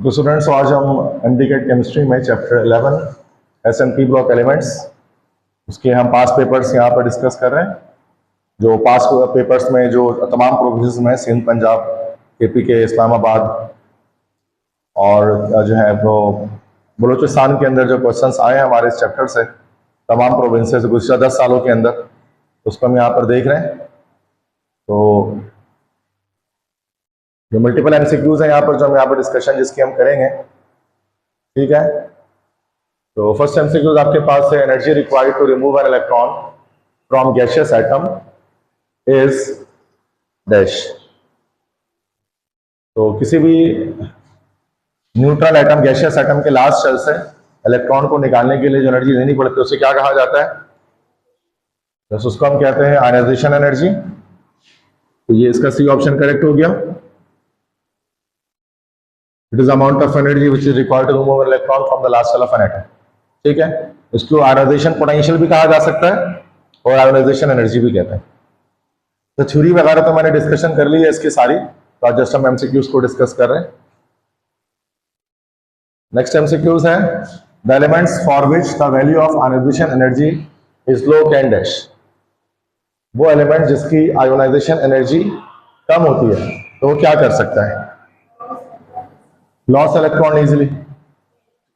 तो स्टूडेंट्स आज हम एमडीकेट केमिस्ट्री में चैप्टर 11 एसएनपी ब्लॉक एलिमेंट्स उसके हम पास पेपर्स यहाँ पर डिस्कस कर रहे हैं। जो पास पेपर्स में जो तमाम प्रोविजंस में सिंध, पंजाब, केपी, इस्लामाबाद और जो है वो बलूचिस्तान के अंदर जो क्वेश्चंस आए हैं हमारे इस चैप्टर से तमाम प्रोविंसेस से गुज़श्ता 10 सालों के अंदर, उसको हम यहाँ पर देख रहे हैं। तो जो मल्टीपल एमसीक्यूज हैं यहाँ पर जो हम यहाँ पर डिस्कशन जिसकी हम करेंगे, ठीक है। तो फर्स्ट एमसीक्यूज आपके पास है, energy required to remove an electron from gaseous atom is dash. तो किसी भी न्यूट्रल एटम, गैसियस एटम के लास्ट शेल से इलेक्ट्रॉन को निकालने के लिए जो एनर्जी देनी पड़ती है उसे क्या कहा जाता है? बस उसको हम कहते हैं आयनाइजेशन एनर्जी। तो ये इसका सी ऑप्शन करेक्ट हो गया। It is amount of energy which is required to remove an electron from the last shell of an atom, ठीक है। इसको आयनाइजेशन पोटेंशियल भी कहा जा सकता है और आयनाइजेशन एनर्जी भी कहते हैं। तो थ्योरी वगैरह तो मैंने डिस्कशन कर ली है इसकी सारी, तो आज जस्ट हम एमसीक्यूज को डिस्कस कर रहे हैं। नेक्स्ट एमसीक्यूज है, the elements for which the value of ionisation energy is low can dash. वो एलिमेंट जिसकी आयोनाइजेशन एनर्जी कम होती है तो वो क्या कर सकता है? लॉस इलेक्ट्रॉन इजिली,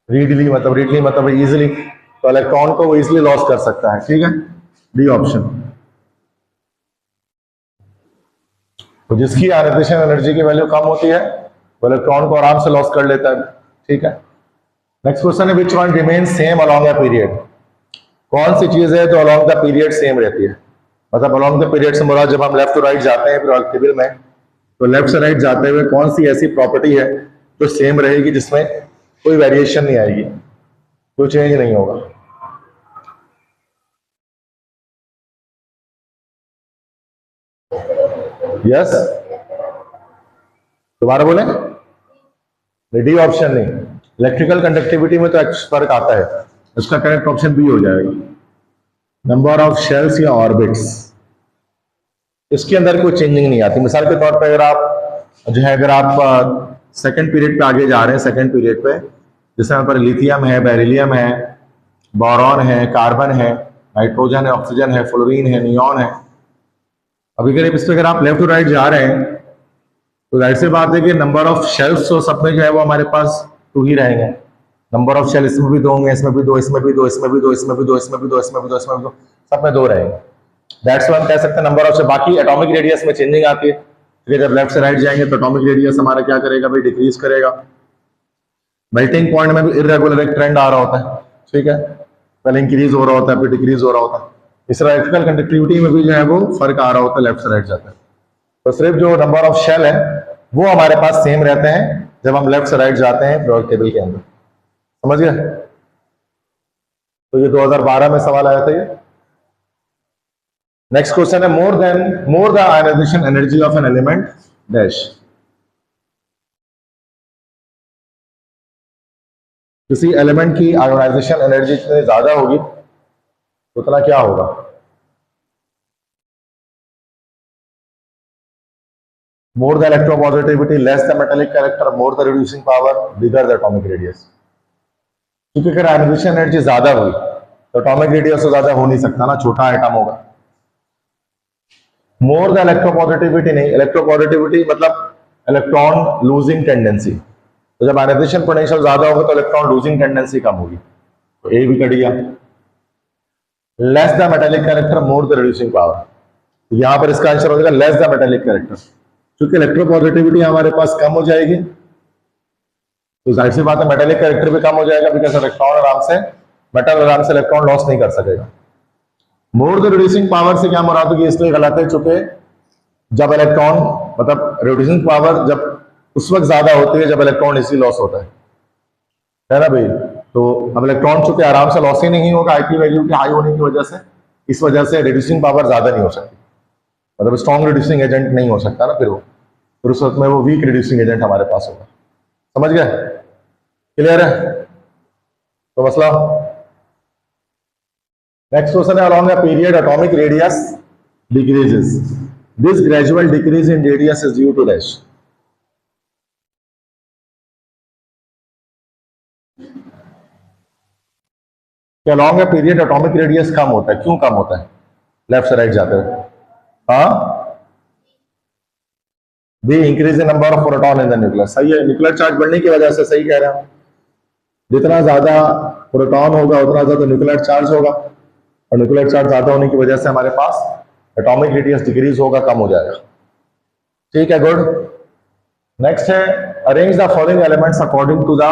रीडली मतलब इजिली, तो इलेक्ट्रॉन को वो इजिली लॉस कर सकता है, ठीक है। D option. तो जिसकी आयनाइजेशन एनर्जी की वैल्यू कम होती है वो इलेक्ट्रॉन को आराम से लॉस कर लेता है, ठीक है। नेक्स्ट क्वेश्चन है, which one remains same along the period. कौन सी चीज है जो अलोंग द पीरियड सेम रहती है? मतलब अलोंग द पीरियड से मुराद जब हम लेफ्ट टू राइट जाते हैं पीरियोडिक टेबल में, तो लेफ्ट से राइट जाते हुए कौन सी ऐसी प्रॉपर्टी है जो सेम रहेगी, जिसमें कोई वेरिएशन नहीं आएगी, कोई चेंज नहीं होगा? यस, दोबारा बोले। डी ऑप्शन नहीं। इलेक्ट्रिकल कंडक्टिविटी में तो फर्क आता है, इसका करेक्ट ऑप्शन बी हो जाएगा। नंबर ऑफ शेल्स या ऑर्बिट्स, इसके अंदर कोई चेंजिंग नहीं आती। मिसाल के तौर पर अगर आप जो है अगर आप सेकंड पीरियड पे आगे जा रहे हैं, सेकंड पीरियड पे जैसे यहाँ पर लिथियम है, बेरिलियम है, बोरॉन है, कार्बन है, नाइट्रोजन है, ऑक्सीजन है, फ्लोरीन है, नियॉन है। अभी अगर इस पे अगर आप लेफ्ट टू राइट जा रहे हैं तो जाहिर सी बात है कि नंबर ऑफ शेल्स तो सब में जो है वो हमारे पास 2 ही रहेंगे। नंबर ऑफ शेल इसमें भी 2 होंगे, इसमें भी 2, इसमें भी 2, इसमें भी 2, इसमें भी 2, इसमें भी 2, इसमें भी 2, इसमें भी 2, सब में 2 रहेंगे। दैट्स व्हाई हम कह सकते हैं नंबर ऑफ शेल। बाकी एटॉमिक रेडियस में चेंजिंग आती है, जब लेफ्ट से राइट जाएंगे तो एटॉमिक रेडियस हमारा क्या करेगा भाई? डिक्रीज करेगा। मेल्टिंग पॉइंट में भी इरेगुलर एक ट्रेंड आ रहा होता है, ठीक है। पहले इंक्रीज हो रहा होता है फिर डिक्रीज हो रहा होता है। इस तरह इलेक्ट्रिकल कंडक्टिविटी में भी जो है वो फर्क आ रहा होता है लेफ्ट से राइट जाता है। तो सिर्फ जो नंबर ऑफ शेल है वो हमारे पास सेम रहते हैं जब हम लेफ्ट से राइट जाते हैं पीरियोडिक टेबल के अंदर, समझ गए? तो ये 2012 में सवाल आया था ये। नेक्स्ट क्वेश्चन है, more the ionisation energy of an element dash. किसी एलिमेंट की आयोनाइजेशन एनर्जी जितनी ज्यादा होगी उतना क्या होगा? More the electropositivity, less the metallic character, more the reducing power, bigger the atomic radius. क्योंकि अगर आयनाइजेशन एनर्जी ज्यादा हुई तो एटॉमिक रेडियस तो ज्यादा हो नहीं सकता ना, छोटा एटम होगा। मोर द इलेक्ट्रोपॉजिटिविटी नहीं, इलेक्ट्रोपॉजिटिविटी मतलब इलेक्ट्रॉन लूजिंग टेंडेंसी। तो जब आयनाइजेशन पोटेंशियल ज्यादा होगा तो इलेक्ट्रॉन लूजिंग टेंडेंसी कम होगी, तो ए भी कट गया। Less the metallic character, more the reducing power, यहां पर इसका आंसर हो जाएगा लेस द मेटालिक कैरेक्टर। क्योंकि इलेक्ट्रोपॉजिटिविटी हमारे पास कम हो जाएगी तो जाहिर सी बात है मेटालिक कैरेक्टर भी कम हो जाएगा, बिकॉज इलेक्ट्रॉन आराम से मेटल आराम से इलेक्ट्रॉन लॉस नहीं कर सकेगा। मोर द रिड्यूसिंग पावर से क्या मुराद होगी? इसलिए गलत है चूंकि जब इलेक्ट्रॉन मतलब रिड्यूसिंग पावर जब उस वक्त ज्यादा होती है जब इलेक्ट्रॉन इजीली लॉस होता है ना भाई। तो अब इलेक्ट्रॉन चूंकि आराम से लॉस ही नहीं होगा आईपी वैल्यू के हाई होने की वजह से, इस वजह से रिड्यूसिंग पावर ज्यादा नहीं हो सकती, मतलब स्ट्रॉन्ग रिड्यूसिंग एजेंट नहीं हो सकता ना फिर उस वक्त में वो वीक रिड्यूसिंग एजेंट हमारे पास होगा। समझ गए? क्लियर है तो मसला। नेक्स्ट क्वेश्चन है, along a period atomic radius decreases, this gradual decrease in radius is due to dash। कि along a period atomic radius कम होता है। क्यों कम होता है लेफ्ट से राइट जाते हुए? हाँ, be increase in number of proton in the nucleus. सही है, न्यूक्लियर चार्ज बढ़ने की वजह से, सही कह रहे हैं। जितना ज्यादा प्रोटॉन होगा उतना ज्यादा न्यूक्लियर चार्ज होगा, और न्यूक्लियर चार्ज ज्यादा होने की वजह से हमारे पास एटॉमिक रेडियस डिक्रीज होगा, कम हो जाएगा। ठीक है, गुड। नेक्स्ट है arrange the following elements according to the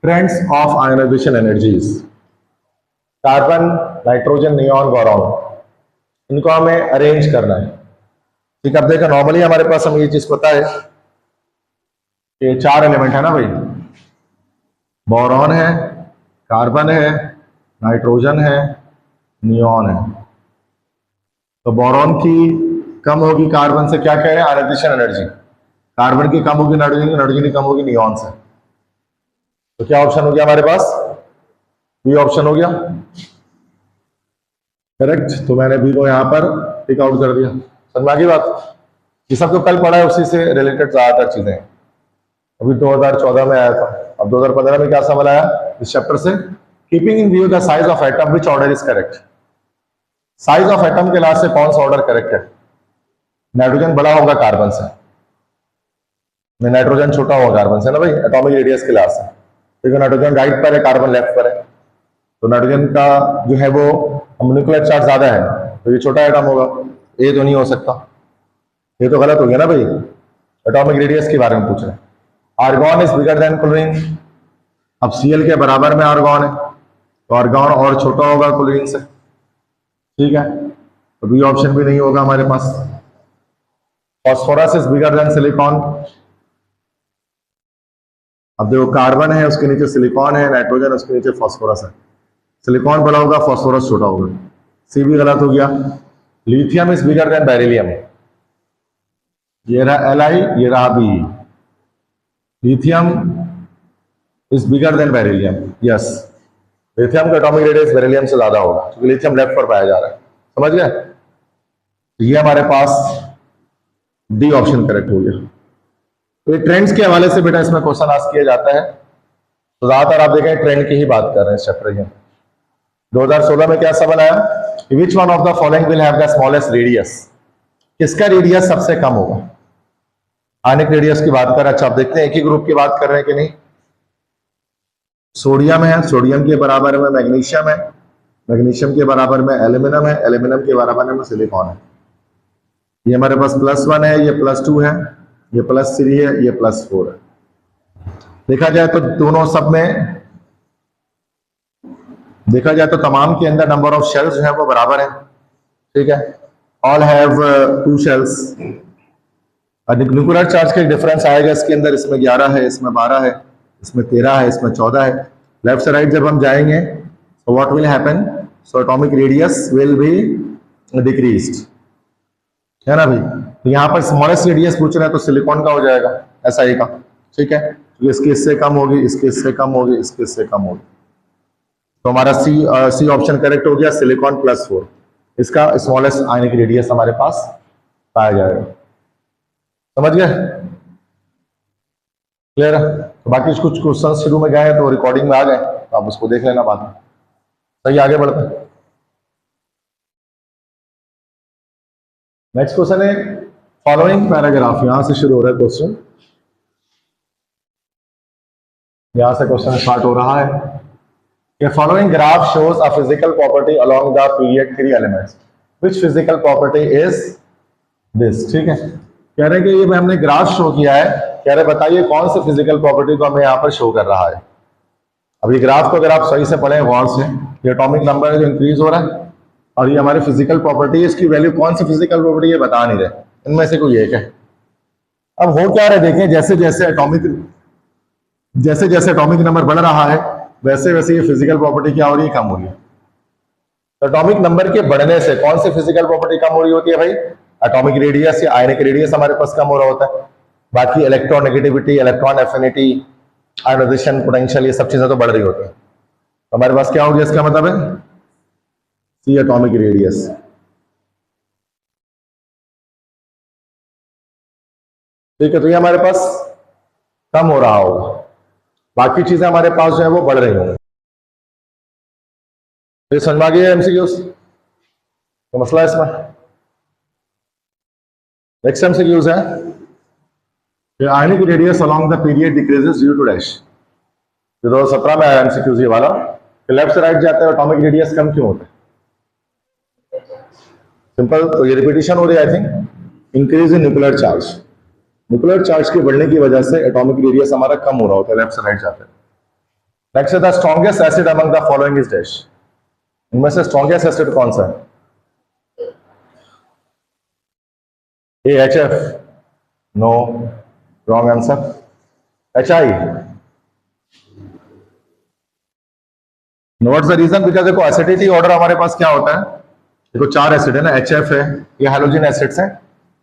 trends of ionisation energies. Carbon, nitrogen, neon, boron, इनको हमें अरेंज करना है। ठीक है, अब देखो नॉर्मली हमारे पास हमें ये चीज पता है कि 4 एलिमेंट है ना भाई, बोरॉन है, कार्बन है, नाइट्रोजन है, नियॉन है। तो बोरॉन की कम होगी कार्बन से, क्या कह रहे हैं, आयोनाइजेशन एनर्जी। कार्बन की कम होगी नाइट्रोजन की, नाइट्रोजन की कम होगी नियॉन से। तो क्या ऑप्शन हो गया हमारे पास? बी ऑप्शन हो गया, करेक्ट। तो मैंने बी को यहां पर टिक आउट कर दिया। समझ में आ गई बात? ये सब जो कल पढ़ा है उसी से रिलेटेड ज्यादातर चीजें। अभी 2014 में आया था, अब 2015 में क्या सवाल आया इस चैप्टर से? Keeping in view the size of atom which order is correct. Size of atom के लिहाज से कौन सा ऑर्डर करेक्ट है? नाइट्रोजन बड़ा होगा कार्बन से, नाइट्रोजन छोटा होगा कार्बन से ना भाई, एटॉमिक रेडियस के लिहाज से। देखो नाइट्रोजन राइट पर है, कार्बन लेफ्ट पर है, तो नाइट्रोजन का जो है वो न्यूक्लियर चार्ज ज्यादा है, तो ये छोटा एटम होगा। ये तो नहीं हो सकता, ये तो गलत हो गया ना भाई। एटॉमिक रेडियस के बारे में पूछ रहे हैं। Argon is bigger than chlorine. अब Cl के बराबर में आर्गॉन है, तो आर्गॉन और छोटा होगा क्लोरीन से। ठीक है, तो बी ऑप्शन भी नहीं होगा हमारे पास। Phosphorus is bigger than silicon. अब देखो कार्बन है, उसके नीचे सिलिकॉन है, नाइट्रोजन, उसके नीचे फॉस्फोरस है। सिलिकॉन बड़ा होगा, फॉस्फोरस छोटा होगा। सी भी गलत हो गया। Lithium is bigger than beryllium. ये रहा Li, ये रहा B. Lithium is bigger than beryllium, yes. Lithium का एटॉमिक रेडियस बेरिलियम से ज्यादा होगा, क्योंकि लिथियम लेफ्ट पर पाया जा रहा है। समझ गए? तो ये हमारे पास डी ऑप्शन करेक्ट हो गया। तो ये ट्रेंड्स के हवाले से बेटा इसमें क्वेश्चन आस्क किया जाता है, तो ज्यादातर आप देखें ट्रेंड की ही बात कर रहे हैं इस चैप्टर में। 2016 में क्या सवाल आया? विच one of the following will have the smallest radius. किसका रेडियस सबसे कम होगा? आयनिक रेडियस की बात कर रहे हैं। अच्छा, आप देखते हैं एक ही ग्रुप की बात कर रहे हैं कि नहीं। सोडियम है, सोडियम के बराबर में मैग्नीशियम है, मैग्नीशियम के बराबर में एल्यूमिनियम है, एल्यूमिनियम के बराबर में सिलिकॉन है। ये हमारे पास +1 है, ये +2 है, ये +3 है, ये +4 है। देखा जाए तो दोनों सब में, देखा जाए तो तमाम के अंदर नंबर ऑफ शेल्स जो है वो बराबर है। ठीक है, all have 2 shells. Nuclear charge का डिफरेंस आएगा इसके अंदर, इसमें 11 है, इसमें 12 है, इसमें 13 है, इसमें 14 है। लेफ्ट से राइट जब हम जाएंगे तो what will happen? So atomic radius will be decreased, है ना भाई। तो यहाँ पर स्मॉलेस्ट रेडियस पूछ रहे हैं, तो सिलिकॉन का हो जाएगा SI का। ठीक है, तो इसके इससे कम होगी, इसके इससे कम होगी, इसके इससे कम होगी। तो हमारा सी ऑप्शन करेक्ट हो गया, सिलिकॉन +4। इसका स्मॉलेस्ट आयनिक रेडियस हमारे पास पाया जाएगा। समझ गए? क्लियर है? तो बाकी कुछ क्वेश्चन शुरू में गए तो रिकॉर्डिंग में आ गए, तो आप उसको देख लेना बाद में। सही, आगे बढ़ते हैं। नेक्स्ट क्वेश्चन है फॉलोइंग पैराग्राफ। यहां से शुरू हो रहा है क्वेश्चन, यहां से क्वेश्चन स्टार्ट हो रहा है। The following graph shows a physical property along the period 3 elements. Which physical property is this? ठीक है, कह रहे हैं कि ये हमने ग्राफ शो किया है, कह रहे बताइए कौन सी फिजिकल प्रॉपर्टी को हमें यहाँ पर शो कर रहा है। अब ये ग्राफ को अगर आप सही से पढ़ें गौर से, ये एटॉमिक नंबर है जो इंक्रीज हो रहा है, और ये हमारी फिजिकल प्रॉपर्टी है, इसकी वैल्यू कौन सी फिजिकल प्रॉपर्टी है बता नहीं रहे, इनमें से कोई एक है। अब हो क्या रहा है देखें, जैसे जैसे एटॉमिक नंबर बढ़ रहा है वैसे वैसे ये फिजिकल प्रॉपर्टी क्या हो रही है, कम हो रही है। तो एटॉमिक नंबर के बढ़ने से कौन सी फिजिकल प्रॉपर्टी कम हो रही होती है भाई? एटॉमिक रेडियस या आयनिक रेडियस हमारे पास कम हो रहा होता है। बाकी electron negativity, electron affinity, ionization potential, ये सब चीजें तो बढ़ रही होती है। तो हमारे पास क्या हो गया, इसका मतलब है सी एटॉमिक रेडियस। ठीक है, तो ये हमारे पास कम हो रहा होगा, बाकी चीजें हमारे पास जो है वो बढ़ रही होंगी। तो ये समझ में आ गया एमसीक्यूज, तो मसला है इसमें। नेक्स्ट एमसीक्यूज है, ionic radius along the period decreases due to dash. 2017 में आया एमसीक्यूज ये वाला, लेफ्ट से राइट जाता है एटॉमिक रेडियस कम क्यों होता है? सिंपल, तो ये रिपीटिशन हो रही है I think. Increase in nuclear charge, nuclear charge के बढ़ने की वजह से एटॉमिक रेडियस हमारा कम हो रहा होता है, लेफ्ट से राइट जाते हैं। नेक्स्ट है the strongest acid among the following is dash. इनमें से स्ट्रॉन्गेस्ट एसिड कौन सा है? A H F, no, wrong answer. H I, what's the reason? Because देखो एसिडिटी ऑर्डर हमारे पास क्या होता है, देखो 4 एसिड है ना, एच एफ है, ये हाइड्रोजन एसिड्स है,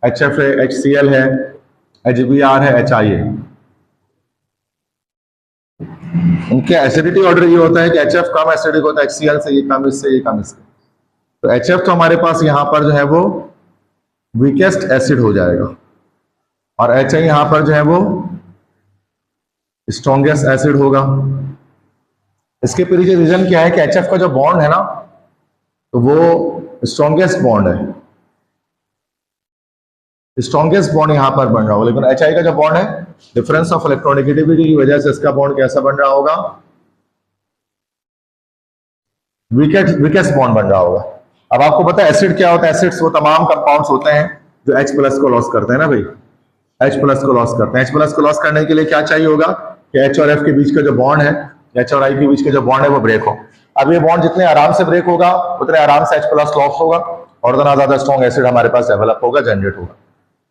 एच एफ है, एच सी एल है, एच बी आर है, एच आई है। उनके एसिडिटी ऑर्डर ये होता है कि एच एफ कम एसिडिक होता है, एच सी एल से ये कम, इससे ये कम, इससे। तो एच एफ तो हमारे पास यहां पर जो है वो वीकेस्ट एसिड हो जाएगा, और एच आई यहां पर जो है वो स्ट्रॉन्गेस्ट एसिड होगा। इसके पीछे रीजन क्या है कि एच एफ का जो बॉन्ड है ना, तो वो स्ट्रॉन्गेस्ट बॉन्ड है, स्ट्रॉन्गेस्ट बॉन्ड यहां पर बन रहा होगा। लेकिन एच आई का जो बॉन्ड है, डिफरेंस ऑफ इलेक्ट्रोनेगेटिविटी की वजह से इसका बॉन्ड कैसा बन रहा होगा? वीकेस्ट बॉन्ड बन रहा होगा। अब आपको पता है एसिड क्या होता है? एसिड्स वो तमाम कंपाउंड्स होते हैं जो H प्लस को लॉस करते हैं ना भाई, H प्लस को लॉस करते हैं। H प्लस को लॉस करने के लिए क्या चाहिए होगा कि H और F के बीच का जो बॉन्ड है, H और I के बीच का जो बॉन्ड है वो ब्रेक हो। अब ये बॉन्ड जितने आराम से ब्रेक होगा उतने आराम से H प्लस लॉस होगा और उतना ज्यादा स्ट्रॉन्ग एसिड हमारे पास डेवलप होगा, जनरेट होगा।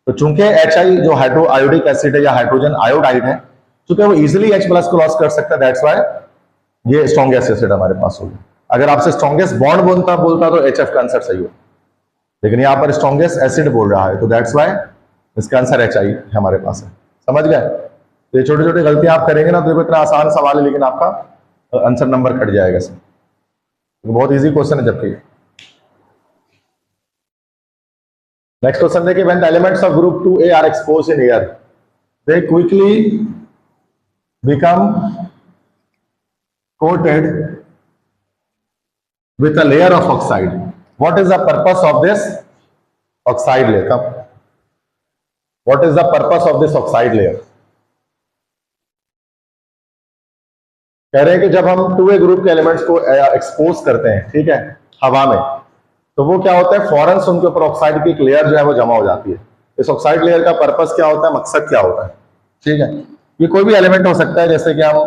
तो चूंकि HI जो हाइड्रो आयोडिक एसिड है या हाइड्रोजन आयोडाइड है, चूंकि वो इजिली H प्लस को लॉस कर सकता है, दैट्स वाई ये स्ट्रॉन्गेस्ट एसिड हमारे पास होगा। अगर आपसे स्ट्रॉन्गेस्ट बॉन्ड बोलता तो HF का आंसर सही हो, लेकिन यहाँ पर स्ट्रॉन्गेस्ट एसिड बोल रहा है, तो दैट्स वाई इसका आंसर HI हमारे पास है। समझ गए? तो ये छोटी छोटी गलतियां आप करेंगे ना, तो इतना आसान सवाल है लेकिन आपका आंसर नंबर कट जाएगा इसमें। तो बहुत इजी क्वेश्चन है जबकि। नेक्स्ट क्वेश्चन देखिए, when the elements of group 2A are exposed in air they quickly become coated with a layer of oxide. What is the purpose of this oxide layer? What is the purpose of this oxide layer? कह रहे हैं कि जब हम 2A group के elements को expose करते हैं, ठीक है, हवा में, तो वो क्या होता है, फौरन से उनके ऊपर ऑक्साइड की एक लेयर जो है वो जमा हो जाती है। इस ऑक्साइड लेयर का पर्पस क्या होता है, मकसद क्या होता है? ठीक है, ये कोई भी एलिमेंट हो सकता है, जैसे कि हम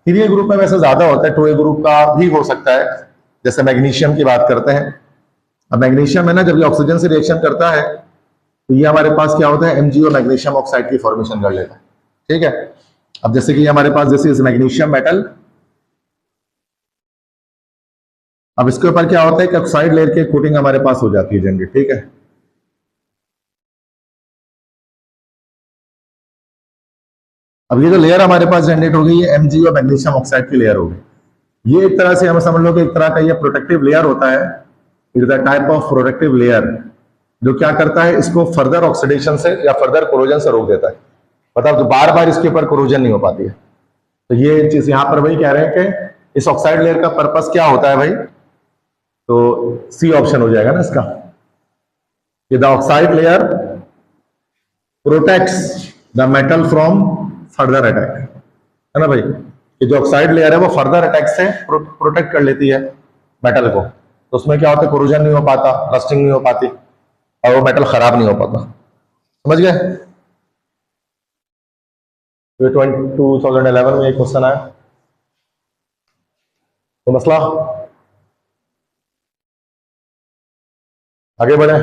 3A ग्रुप में वैसे ज्यादा होता है, 2A ग्रुप का भी हो सकता है। जैसे मैग्नीशियम की बात करते हैं, अब मैग्नीशियम है ना, जब ये ऑक्सीजन से रिएक्शन करता है तो ये हमारे पास क्या होता है, MgO मैग्नीशियम ऑक्साइड की फॉर्मेशन कर लेता है। ठीक है, अब जैसे कि हमारे पास जैसे इस मैग्नीशियम मेटल, अब इसके ऊपर क्या होता है कि ऑक्साइड लेयर की कोटिंग हमारे पास हो जाती है जनरेट। ठीक है, अब ये जो लेयर हमारे पास जनरेट होगी ये MgO मैग्नीशियम ऑक्साइड की लेयर होगी। ये एक तरह से हम समझ लो कि एक तरह का ये प्रोटेक्टिव लेयर होता है, it is the type of protective layer जो क्या करता है, इसको फर्दर ऑक्सीडेशन से या फर्दर कोरोजन से रोक देता है। मतलब तो बार बार इसके ऊपर कोरोजन नहीं हो पाती है। तो ये चीज यहां पर वही कह रहे हैं कि इस ऑक्साइड लेयर का पर्पस क्या होता है भाई, तो सी ऑप्शन हो जाएगा ना इसका, कि the oxide layer protects the metal from further attack, है ना भाई। कि जो ऑक्साइड लेयर है वो फर्दर अटैक से प्रोटेक्ट कर लेती है मेटल को, तो उसमें क्या होता है, कोरोजन नहीं हो पाता, रस्टिंग नहीं हो पाती और वो मेटल खराब नहीं हो पाता। समझ गए? तो 2011 में एक क्वेश्चन आया, तो मसला आगे बढ़े,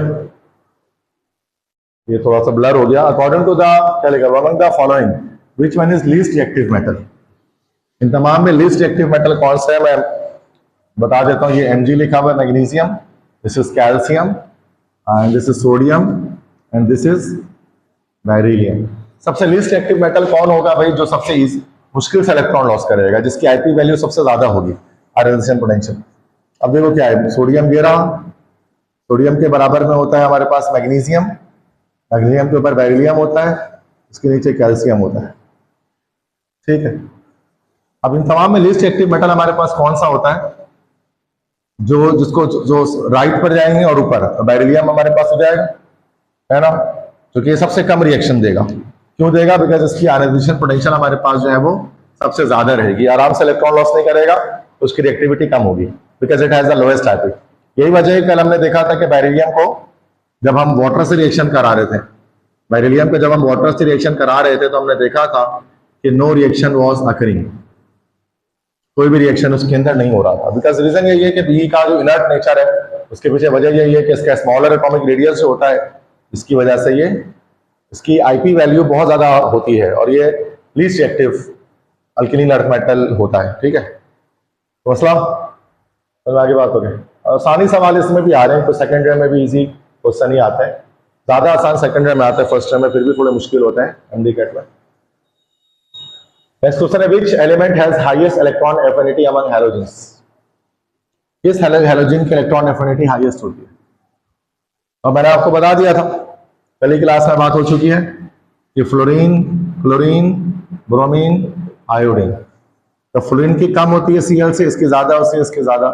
ये थोड़ा सा ब्लर हो गया। अकॉर्डिंग टू द क्या लिखा, among the following which one is least reactive metal? इन तमाम में लीस्ट रिएक्टिव मेटल कौन सा है मैं बता देता हूं। ये Mg लिखा हुआ है magnesium, this is calcium and this is sodium and this is beryllium. सबसे लीस्ट रिएक्टिव मेटल कौन होगा भाई, जो सबसे मुश्किल से इलेक्ट्रॉन लॉस करेगा, जिसकी IP वैल्यू सबसे ज्यादा होगी आयोनाइजेशन पोटेंशियल। अब देखो क्या है, सोडियम दे रहा, सोडियम के बराबर में होता है हमारे पास मैग्नीशियम, मैग्नीशियम के ऊपर बेरिलियम होता है, इसके नीचे कैल्शियम होता है। ठीक है, अब इन तमाम में लीस्ट एक्टिव मेटल हमारे पास कौन सा होता है, जो जिसको जो राइट पर जाएंगे और ऊपर, तो बेरिलियम हमारे पास हो जाएगा, है ना, क्योंकि ये सबसे कम रिएक्शन देगा। क्यों देगा? बिकॉज इसकी आयनाइजेशन पोटेंशियल हमारे पास जो है वो सबसे ज्यादा रहेगी, आराम से इलेक्ट्रॉन लॉस नहीं करेगा, तो उसकी रिएक्टिविटी कम होगी, because it has the lowest IP. यही वजह है, कल हमने देखा था कि बेरिलियम को जब हम वाटर से रिएक्शन करा रहे थे, बेरिलियम को जब हम वाटर से रिएक्शन करा रहे थे, तो हमने देखा था कि नो रिएक्शन वॉज अकरिंग, कोई भी रिएक्शन उसके अंदर नहीं हो रहा था। बिकॉज रीजन यही है कि बी का जो इनर्ट नेचर है, उसके पीछे वजह यही है कि इसका स्मॉलर एटॉमिक रेडियस जो होता है, इसकी वजह से ये इसकी आईपी वैल्यू बहुत ज्यादा होती है, और ये लीस्ट रिएक्टिव अल्किलीन अर्थ मेटल होता है। ठीक है, तो मसला आगे बात हो गई। आसानी सवाल इसमें भी आ रहे हैं, तो सेकंड ईयर में भी इजी क्वेश्चन ही आता है, ज्यादा आसान सेकंड ईयर में आता है, फर्स्ट ईयर में फिर भी थोड़े मुश्किल होते हैं एमडी कैट में। नेक्स्ट क्वेश्चन है, which element has highest electron affinity among halogens? किस हैलोजन की इलेक्ट्रॉन एफिनिटी हाईएस्ट होती है? और मैंने आपको बता दिया था, पहली क्लास में बात हो चुकी है कि फ्लोरीन, क्लोरीन, ब्रोमीन, आयोडीन। तो फ्लोरीन की कम होती है Cl से, इसकी ज्यादा होती है इसकी ज्यादा।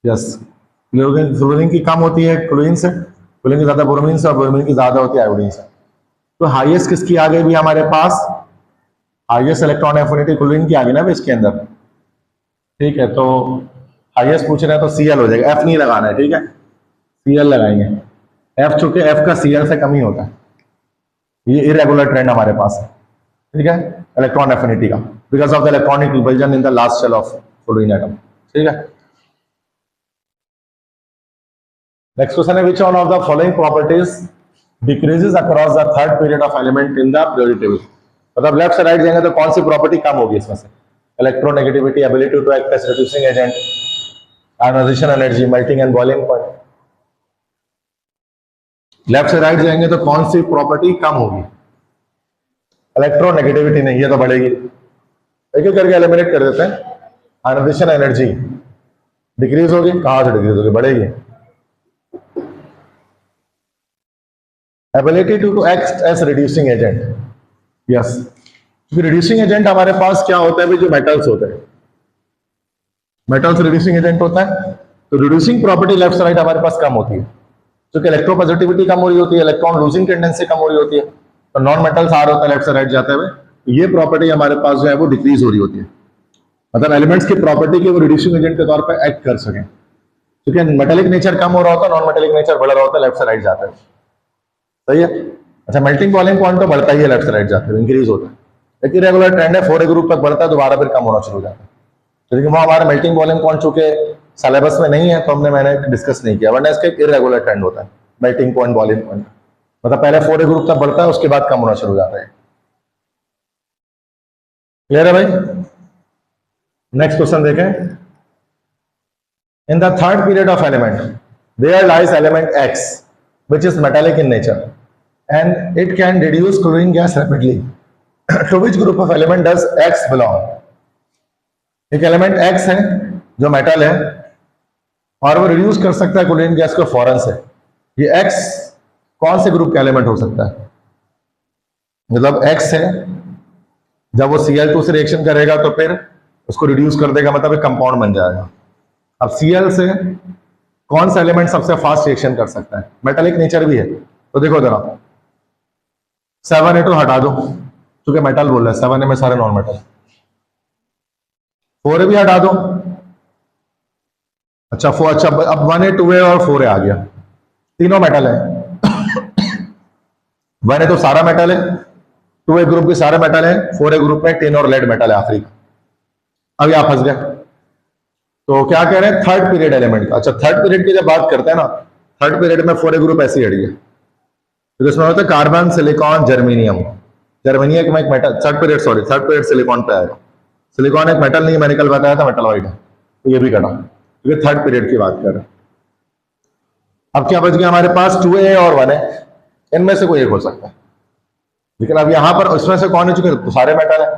यस, फ्लोरीन की कम होती है क्लोरीन से, क्लोरीन की ज्यादा ब्रोमीन से, और ब्रोमीन की ज्यादा होती है आयोडीन से। तो हाईएस्ट किसकी आ गई भी हमारे पास? हाईएस्ट इलेक्ट्रॉन एफिनिटी क्लोरीन की आ गई ना भी इसके अंदर। ठीक है, तो हाईएस्ट पूछ रहे हैं तो Cl हो जाएगा, F नहीं लगाना है। ठीक है, Cl लगाएंगे, F चूंकि F का Cl से कम ही होता है, ये इरेगुलर ट्रेंड हमारे पास है। ठीक है, इलेक्ट्रॉन एफिनिटी का, because of the electronic repulsion in the last shell of fluorine atom. ठीक है, नेक्स्ट क्वेश्चन है, which one of the following properties decreases across the third period of element in the periodic table? मतलब left से right जाएंगे तो कौन सी property कम होगी इसमें से? Electronegativity, ability to act as reducing agent, ionization energy, melting and boiling point. Left से राइट जाएंगे तो कौन सी प्रॉपर्टी कम होगी? इलेक्ट्रोनेगेटिविटी नहीं, ये तो बढ़ेगी। एक एक करके एलिमिनेट कर देते हैं। आयनाइजेशन एनर्जी डिक्रीज होगी, कहां से डिक्रीज होगी? बढ़ेगी। Ability to act as reducing agent, yes, क्योंकि रिड्यूसिंग एजेंट हमारे पास क्या होता है? जो मेटल्स होते हैं, मेटल्स रिड्यूसिंग एजेंट होता है, तो रिड्यूसिंग प्रॉपर्टी लेफ्ट से राइट हमारे पास कम होती है, क्योंकि इलेक्ट्रोपॉजिटिविटी कम हो रही होती है, इलेक्ट्रॉन लूजिंग टेंडेंसी कम हो रही होती है, तो नॉन मेटल्स आ रहा होता है लेफ्ट से राइट जाते हुए, ये प्रॉपर्टी हमारे पास जो है वो डिक्रीज हो रही होती है। मतलब एलिमेंट्स की प्रॉपर्टी की वो रिड्यूसिंग एजेंट के तौर पर एक्ट कर सकें, क्योंकि मेटेलिक नेचर कम हो रहा होता है, नॉन मेटेलिक नेचर बढ़ रहा होता है लेफ्ट से राइट जाते हुए। सही है। अच्छा, मेल्टिंग बॉइलिंग पॉइंट तो बढ़ता ही है लेफ्ट से राइट जाते हुए, इंक्रीज होता है, लेकिन रेगुलर ट्रेंड है, 4 ग्रुप तक बढ़ता है, दोबारा फिर कम होना शुरू हो जाता है। लेकिन वो हमारा मेल्टिंग बॉइलिंग पॉइंट चूंकि सिलेबस में नहीं है, तो मैंने डिस्कस नहीं किया, वरना इसका एक इरेगुलर ट्रेंड होता है मेल्टिंग पॉइंट, बॉइलिंग पॉइंट, मतलब पहले 4 ग्रुप तक बढ़ता है, उसके बाद कम होना शुरू हो जाता है। क्लियर है भाई? नेक्स्ट क्वेश्चन देखें। In the third period of element there lies element X which is metallic in nature and it can reduce chlorine gas rapidly. To which group of element does X belong? एक element X है जो metal है और वो reduce कर सकता है chlorine gas को फौरन से। ये X कौन से ग्रुप का एलिमेंट हो सकता है? मतलब X है, जब वो Cl2 से रिएक्शन करेगा तो फिर उसको रिड्यूस कर देगा, मतलब एक कंपाउंड बन जाएगा। अब Cl से कौन सा एलिमेंट सबसे फास्ट रिएक्शन कर सकता है? मेटालिक नेचर भी है, तो देखो जरा 7A2 हटा दो, क्योंकि मेटल बोल रहा है, 7A में सारे नॉन मेटल। 4A भी हटा दो। अच्छा अब 1A 2A और 4A आ गया, तीनों मेटल है। 1A तो सारा मेटल है, 2A ग्रुप भी सारे मेटल है, 4A ग्रुप में टिन और लेड मेटल है आखिरी। अब यहां फंस गया, तो क्या कह रहे हैं? थर्ड पीरियड एलिमेंट का। अच्छा, थर्ड पीरियड की जब बात करते हैं ना, थर्ड पीरियड में 4A ग्रुप ऐसे ही हट गया, तो इसमें होता है कार्बन, सिलिकॉन, जर्मेनियम। जर्मेनियम में एक मेटल, थर्ड पीरियड सिलिकॉन पे आएगा। सिलिकॉन एक मेटल नहीं, मैंने कल बताया था मेटल वाइड है, तो ये भी कटा, क्योंकि थर्ड पीरियड की बात कर रहे हैं। अब क्या बच गया हमारे पास? 2A और 1A, इनमें से कोई एक हो सकता है, लेकिन अब यहां पर उसमें से कौन है? चुके तो सारे मेटल है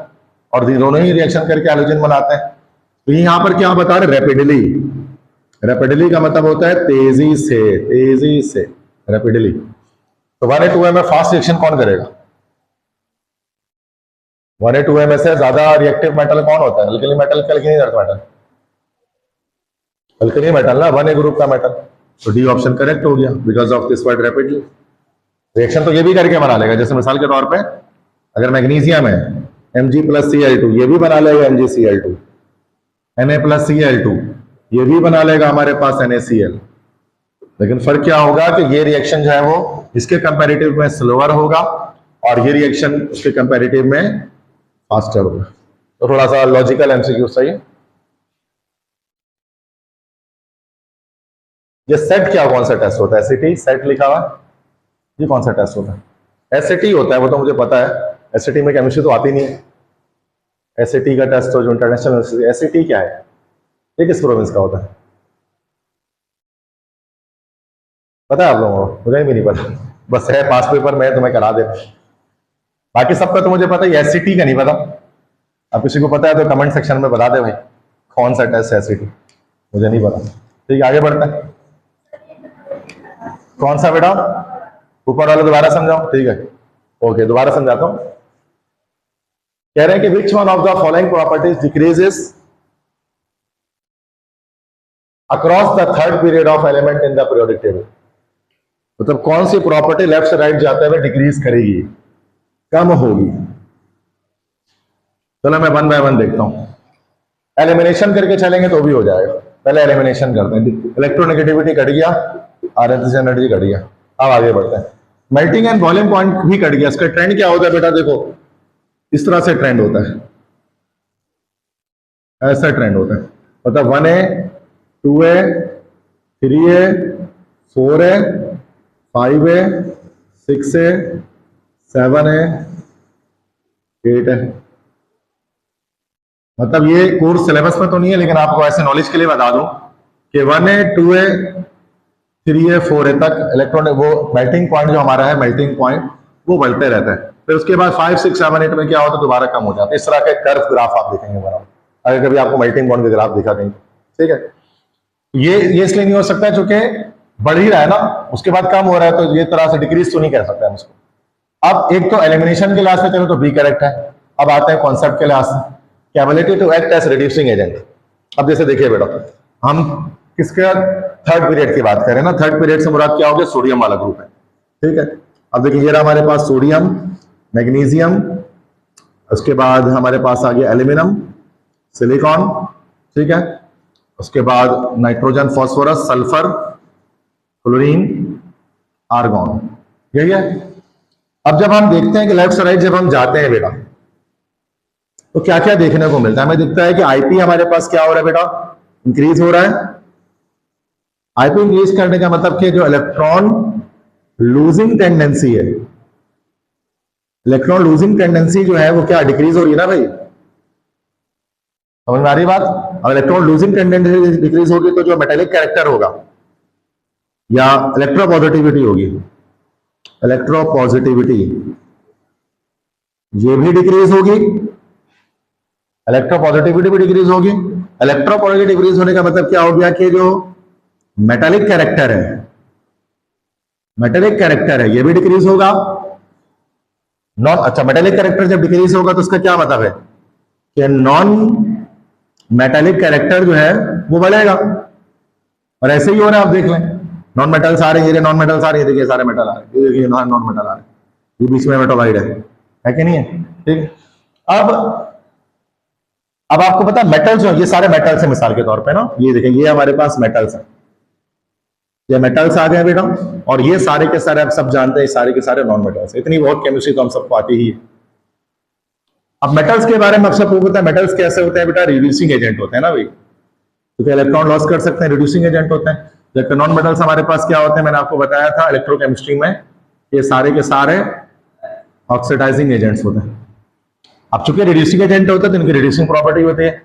और दोनों ही रिएक्शन करके हैलोजन बनाते हैं। तो यहां पर क्या बता रहे? रैपिडली। रैपिडली का मतलब होता है तेजी से, रैपिडली। तो 1A 2A में फास्ट रिएक्शन कौन करेगा? 1A 2A में से ज्यादा रिएक्टिव मेटल कौन होता है? Alkali metal, alkaline earth metal. अल्कनी मेटल ना, 1A ग्रुप का मेटल, तो डी ऑप्शन करेक्ट हो गया because of this word rapidly. Reaction तो ये भी करके बना लेगा, जैसे मिसाल के तौर पे अगर मैग्नीशियम है Mg+Cl2, ये भी बना लेगा MgCl2, Na+Cl2 ये भी बना लेगा हमारे पास NaCl। लेकिन फर्क क्या होगा कि ये रिएक्शन जो है वो इसके कंपैरेटिव में स्लोअर होगा और ये रिएक्शन उसके कंपैरेटिव में फास्टर होगा। तो थोड़ा सा लॉजिकल एमसीक्यू सही। ये सेट क्या, कौन सा टेस्ट होता है? एसएटी सेट लिखा हुआ, ये कौन सा टेस्ट होता है? एसएटी होता है, वो तो मुझे पता है। एसएटी में केमिस्ट्री तो आती नहीं है। एसएटी का टेस्ट हो जो इंटरनेशनल, एसएटी क्या है, ये किस प्रोविंस का होता है पता है आप लोगों को? मुझे भी नहीं पता, बस है पास पेपर में तुम्हें करा दे, बाकी सबका तो मुझे पता है। एससीटी का नहीं पता। अब किसी को पता है तो कमेंट सेक्शन में बता दे भाई, कौन सा टेस्ट है एससीटी, मुझे नहीं पता। ठीक है, आगे बढ़ता है। कौन सा बेटा? ऊपर वाला दोबारा समझाओ, ठीक है, ओके दोबारा समझाता हूं। कह रहे हैं कि विच one of the following properties decreases across the third period of element in the periodic table. मतलब कौन सी प्रॉपर्टी लेफ्ट से राइट जाते हुए डिक्रीज करेगी, कम होगी। चलो मैं वन बाय वन देखता हूं। एलिमिनेशन करके चलेंगे तो भी हो जाएगा, पहले एलिमिनेशन करते हैं। इलेक्ट्रोनेगेटिविटी घट गया, आरएनसी एनर्जी घट गया। अब आगे बढ़ते हैं। मेल्टिंग एंड बॉइलिंग पॉइंट भी घट गया। इसका ट्रेंड क्या होता है बेटा? देखो इस तरह से ट्रेंड होता है, ऐसा ट्रेंड होता है। मतलब 1A 2A 3A 4A 5A 6A 7A 8A। मतलब ये कोर्स सिलेबस में तो नहीं है, लेकिन आपको ऐसे नॉलेज के लिए बता दूं कि 1A 2A 3A 4A तक इलेक्ट्रॉनिक वो मेल्टिंग पॉइंट जो हमारा है, मेल्टिंग पॉइंट वो बढ़ते रहता है। फिर उसके बाद 5 6 7 8 में क्या होता है, दोबारा कम हो जाता है। इस तरह के कर्व ग्राफ आप देखेंगे बराबर, अगर कभी आपको मेल्टिंग पॉइंट के ग्राफ दिखा कहीं, ठीक है। ये इसलिए नहीं हो सकता क्योंकि बढ़ ही रहा है ना, उसके बाद कम हो रहा है, तो ये तरह से डिक्रीज तो नहीं कर सकते हम इसको। अब एक तो एलिमिनेशन के लिहाज से चलो तो बी करेक्ट है। अब आते हैं कॉन्सेप्ट के लिहाज से, capability to act as reducing agent. अब जैसे देखिए बेटा, हम किसके थर्ड पीरियड की बात करें ना, थर्ड पीरियड से मुराद क्या हो गया? सोडियम वाला ग्रुप है, ठीक है। अब देखिए ये रहा हमारे पास सोडियम, मैग्नीशियम, उसके बाद हमारे पास आ गया एल्यूमिनियम, सिलिकॉन, ठीक है। उसके बाद nitrogen, phosphorus, sulphur, chlorine, argon, यही है। अब जब हम देखते हैं कि लेफ्ट से राइट जब हम जाते हैं बेटा, तो क्या क्या देखने को मिलता है? हमें दिखता है कि आईपी हमारे पास क्या हो रहा है बेटा? इंक्रीज हो रहा है। आईपी इंक्रीज करने का मतलब कि जो इलेक्ट्रॉन लूजिंग टेंडेंसी है, इलेक्ट्रॉन लूजिंग टेंडेंसी जो है वो क्या डिक्रीज हो रही है ना भाई, समझ में आ रही बात? अब इलेक्ट्रॉन लूजिंग टेंडेंसी डिक्रीज होगी तो जो मेटेलिक कैरेक्टर होगा या इलेक्ट्रोपॉजिटिविटी होगी, इलेक्ट्रोपॉजिटिविटी ये भी डिक्रीज होगी, इलेक्ट्रोपॉजिटिविटी भी डिक्रीज होगी। इलेक्ट्रोपॉजिटिविटी डिक्रीज होने का मतलब क्या हो गया कि जो मेटेलिक कैरेक्टर है, मेटेलिक कैरेक्टर है ये भी डिक्रीज होगा। नॉन अच्छा मेटेलिक कैरेक्टर जब डिक्रीज होगा तो उसका क्या मतलब है कि नॉन मेटेलिक कैरेक्टर जो है वो बढ़ेगा। और ऐसे ही हो रहा है, आप देख लें, नॉन मेटल्स आ रहे हैं, ये नॉन मेटल्स आ रहे हैं, देखिए सारे मेटल आ रहे हैं, ये देखिए नॉन मेटल आ रहे हैं, ये बीच में मेटालाइड है कि नहीं है? ठीक। अब आपको पता है मेटल्स जो ये सारे मेटल्स हैं, मिसाल के तौर पे ना, ये देखें ये हमारे पास मेटल्स है, ये मेटल्स आ गए बेटा, और ये सारे के सारे आप सब जानते हैं, सारे के सारे नॉन मेटल्स। इतनी बहुत केमिस्ट्री तो हम सबको आती ही है। अब मेटल्स के बारे में आपसे पूछता है, मेटल्स कैसे होते हैं बेटा? रिड्यूसिंग एजेंट होते हैं ना भाई, क्योंकि इलेक्ट्रॉन लॉस कर सकते हैं, रिड्यूसिंग एजेंट होते हैं। जबकि नॉन मेटल्स हमारे पास क्या होते हैं, मैंने आपको बताया था इलेक्ट्रोकेमिस्ट्री में, ये सारे के सारे ऑक्सीडाइजिंग एजेंट्स होते हैं। अब चूंकि रिड्यूसिंग एजेंट होते हैं तो इनकी रिड्यूसिंग प्रॉपर्टी होती है,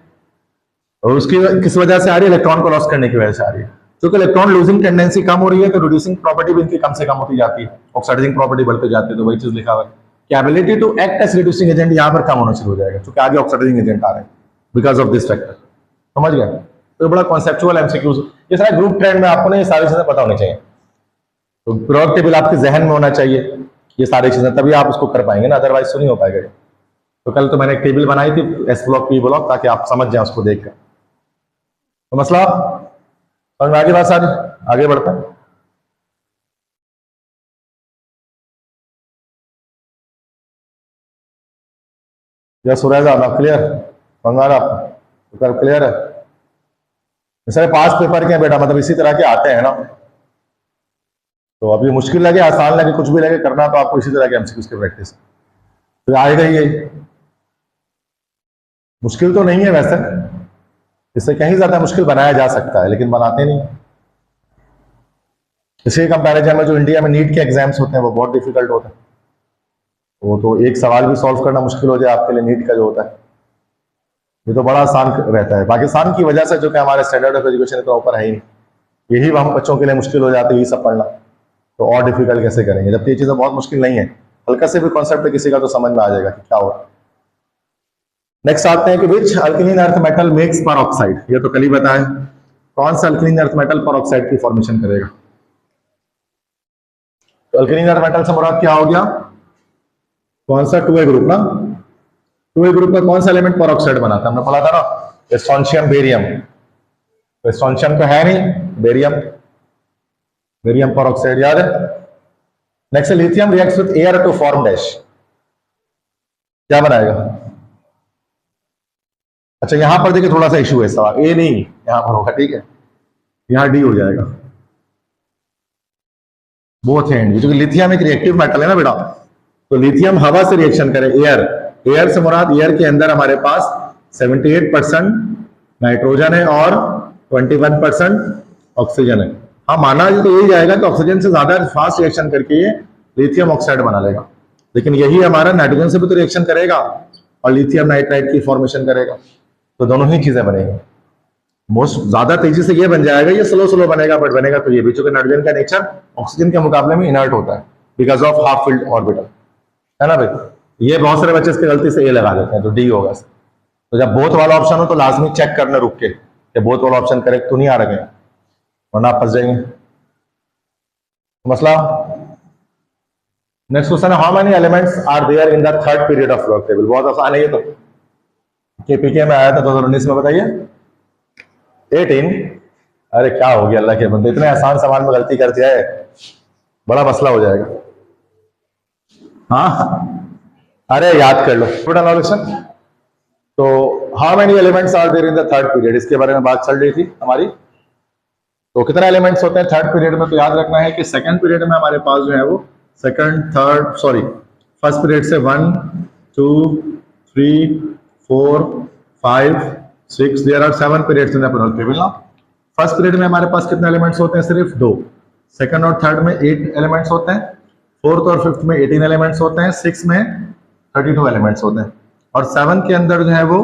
और उसकी किस वजह से आ रही है? इलेक्ट्रॉन को लॉस करने की वजह से आ रही है। क्योंकि इलेक्ट्रॉन लूजिंग टेंडेंसी कम हो रही है तो रिड्यूसिंग प्रॉपर्टी भी इनकी कम से कम होती जाती है, ऑक्सीडाइजिंग प्रॉपर्टी बढ़ती जाती है। तो वही चीज लिखा हुआ है कि ability to act as reducing agent यहाँ पर कम होना शुरू हो जाएगा, क्योंकि आगे ऑक्सीडाइजिंग एजेंट आ रहे हैं बिकॉज ऑफ दिस फैक्टर। समझ गए? तो बड़ा कॉन्सेप्चुअल एमसीक्यूज, ये सारा ग्रुप ट्रेंड में आपको ना ये सारी चीजें पता होनी चाहिए। तो पीरियोडिक टेबल आपके जहन में होना चाहिए, ये सारी चीजें, तभी आप उसको कर पाएंगे ना, अदरवाइज तो नहीं हो पाएगा। तो कल तो मैंने एक टेबल बनाई थी, एस ब्लॉक पी ब्लॉक, ताकि आप समझ जाए उसको देखकर। तो मसला समझ में आगे बात सारी, आगे बढ़ते हैं। या सुरेश आप क्लियर, बंगाल आप क्लियर है? सर पास पेपर के हैं बेटा, मतलब इसी तरह के आते हैं ना, तो अभी मुश्किल लगे आसान लगे कुछ भी लगे करना, तो आपको इसी तरह के एमसीक्यूज की प्रैक्टिस तो आएगा ही। मुश्किल तो नहीं है वैसे, इससे कहीं ज्यादा मुश्किल बनाया जा सकता है, लेकिन बनाते नहीं। इसी कंपैरिजन में जो इंडिया में नीट के एग्जाम्स होते हैं वो बहुत डिफिकल्ट होते हैं, वो तो एक सवाल भी सॉल्व करना मुश्किल हो जाए आपके लिए नीट का जो होता है, ये तो बड़ा आसान रहता है। पाकिस्तान की वजह से जो कि हमारे स्टैंडर्ड ऑफ एजुकेशन इतना ऊपर है ही नहीं, यही हम बच्चों के लिए मुश्किल हो जाती है ये सब पढ़ना, तो और डिफिकल्ट कैसे करेंगे, जबकि ये चीजें बहुत मुश्किल नहीं है, हल्का से भी कॉन्सेप्ट किसी का तो समझ में आ जाएगा कि क्या होगा। नेक्स्ट आते हैं कि which alkaline earth metal makes peroxide, ये तो कल ही बताएं, कौन सा अल्कलीन अर्थ मेटल परऑक्साइड की फॉर्मेशन करेगा। तो अल्कलीन अर्थ मेटल से मुराद क्या हो गया, कौन सा 2A ग्रुप ना, 2A ग्रुप का कौन सा एलिमेंट परऑक्साइड बनाता है, हमने पढ़ा था ना, स्ट्रोंशियम बेरियम, तो स्ट्रोंशियम तो है नहीं, बेरियम, बेरियम परऑक्साइड याद है। Next lithium reacts with air to form dash, क्या बनाएगा। अच्छा यहां पर देखिए थोड़ा सा इशू है, सवाल ए नहीं यहां पर होगा, ठीक है, यहां डी हो जाएगा, बोथ एंड, क्योंकि लिथियम एक रिएक्टिव मेटल है ना बेटा, तो लिथियम हवा से रिएक्शन करे, एयर, एयर से मुराद एयर के अंदर हमारे पास 78% नाइट्रोजन है और 21% ऑक्सीजन है। हाँ माना तो यही जाएगा कि ऑक्सीजन से ज्यादा फास्ट रिएक्शन करके ये लिथियम ऑक्साइड बना लेगा, लेकिन यही हमारा नाइट्रोजन से भी तो रिएक्शन करेगा और लिथियम नाइट्राइड की फॉर्मेशन करेगा, तो दोनों ही चीजें बनेगी। मोस्ट ज्यादा तेजी से ये बन जाएगा, ये स्लो स्लो बनेगा, बट बनेगा तो ये भी, चूंकि नाइट्रोजन का नेचर ऑक्सीजन के मुकाबले में इनर्ट होता है because of half filled orbital, है ना भाई। ये बहुत सारे बच्चे इसकी गलती से ए लगा देते हैं, तो डी होगा। तो जब बोथ वाला ऑप्शन हो तो लाजमी चेक करना रुक के कि बोथ वाला ऑप्शन करेक्ट तो नहीं आ रहे हैं, वरना आप फंस जाएंगे। मसला नेक्स्ट क्वेश्चन है, how many elements are there in the third period of log table, बहुत आसान है ये तो, केपीके में आया था 2019 में, बताइए 18। अरे क्या हो गया अल्लाह के बंदे, इतने आसान सवाल में गलती कर दिया है, बड़ा मसला हो जाएगा। हाँ अरे याद कर लो एनालिसिस। तो how many elements are there in the third period, इसके बारे में बात चल रही थी हमारी। तो कितने एलिमेंट्स होते हैं थर्ड पीरियड में, तो याद रखना है कि सेकंड पीरियड में हमारे पास जो है वो फर्स्ट पीरियड से 1 2 3 4 5 6 there are 7 periods in the period table ना। फर्स्ट पीरियड में हमारे पास कितने एलिमेंट्स होते हैं, सिर्फ 2। सेकंड और थर्ड में 8 एलिमेंट्स होते हैं, फोर्थ और फिफ्थ में 18 एलिमेंट्स होते हैं, सिक्स में 32 एलिमेंट्स होते हैं, और 7 के अंदर जो है वो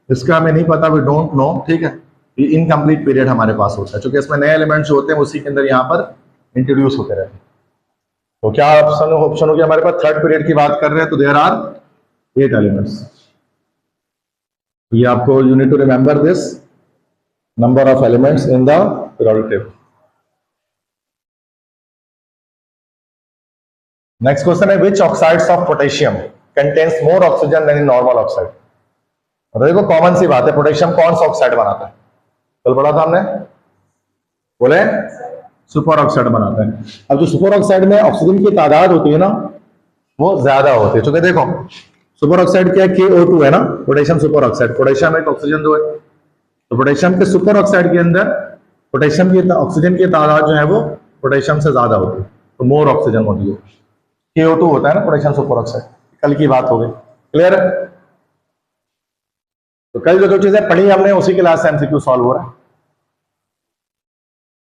इसका हमें नहीं पता, वी डोंट नो, ठीक है, ये इनकम्प्लीट पीरियड हमारे पास होता है, क्योंकि इसमें नए एलिमेंट्स जो होते हैं उसी के अंदर यहाँ पर इंट्रोड्यूस होते रहते हैं। तो क्या ऑप्शन हो गया हमारे पास, थर्ड पीरियड की बात कर रहे हैं तो देयर आर 8 एलिमेंट्स। ये आपको you need to remember this number of elements in the periodic table. Next question है, which oxides of potassium contains more oxygen than in normal oxide. देखो कॉमन सी बात है, पोटेशियम कौन सा ऑक्साइड बनाता है, कल पढ़ा था हमने, बोले सुपर ऑक्साइड बनाता है। अब जो सुपर ऑक्साइड में ऑक्सीजन की तादाद होती है ना वो ज्यादा होती है, क्योंकि देखो सुपर ऑक्साइड क्या है, KO2 है ना, पोटेशियम सुपर ऑक्साइड, पोटेशियम एक ऑक्सीजन 2 है, तो पोटेशियम के सुपर ऑक्साइड के अंदर पोटेशियम की ऑक्सीजन की तादाद जो है वो पोटेशियम से ज्यादा होती है, तो मोर ऑक्सीजन होती है, KO2 होता है ना पोटेशियम सुपर ऑक्साइड, कल की बात हो गई, क्लियर है। तो कल जो चीजें पढ़ी हमने उसी क्लास से एमसीक्यू सॉल्व हो रहा है।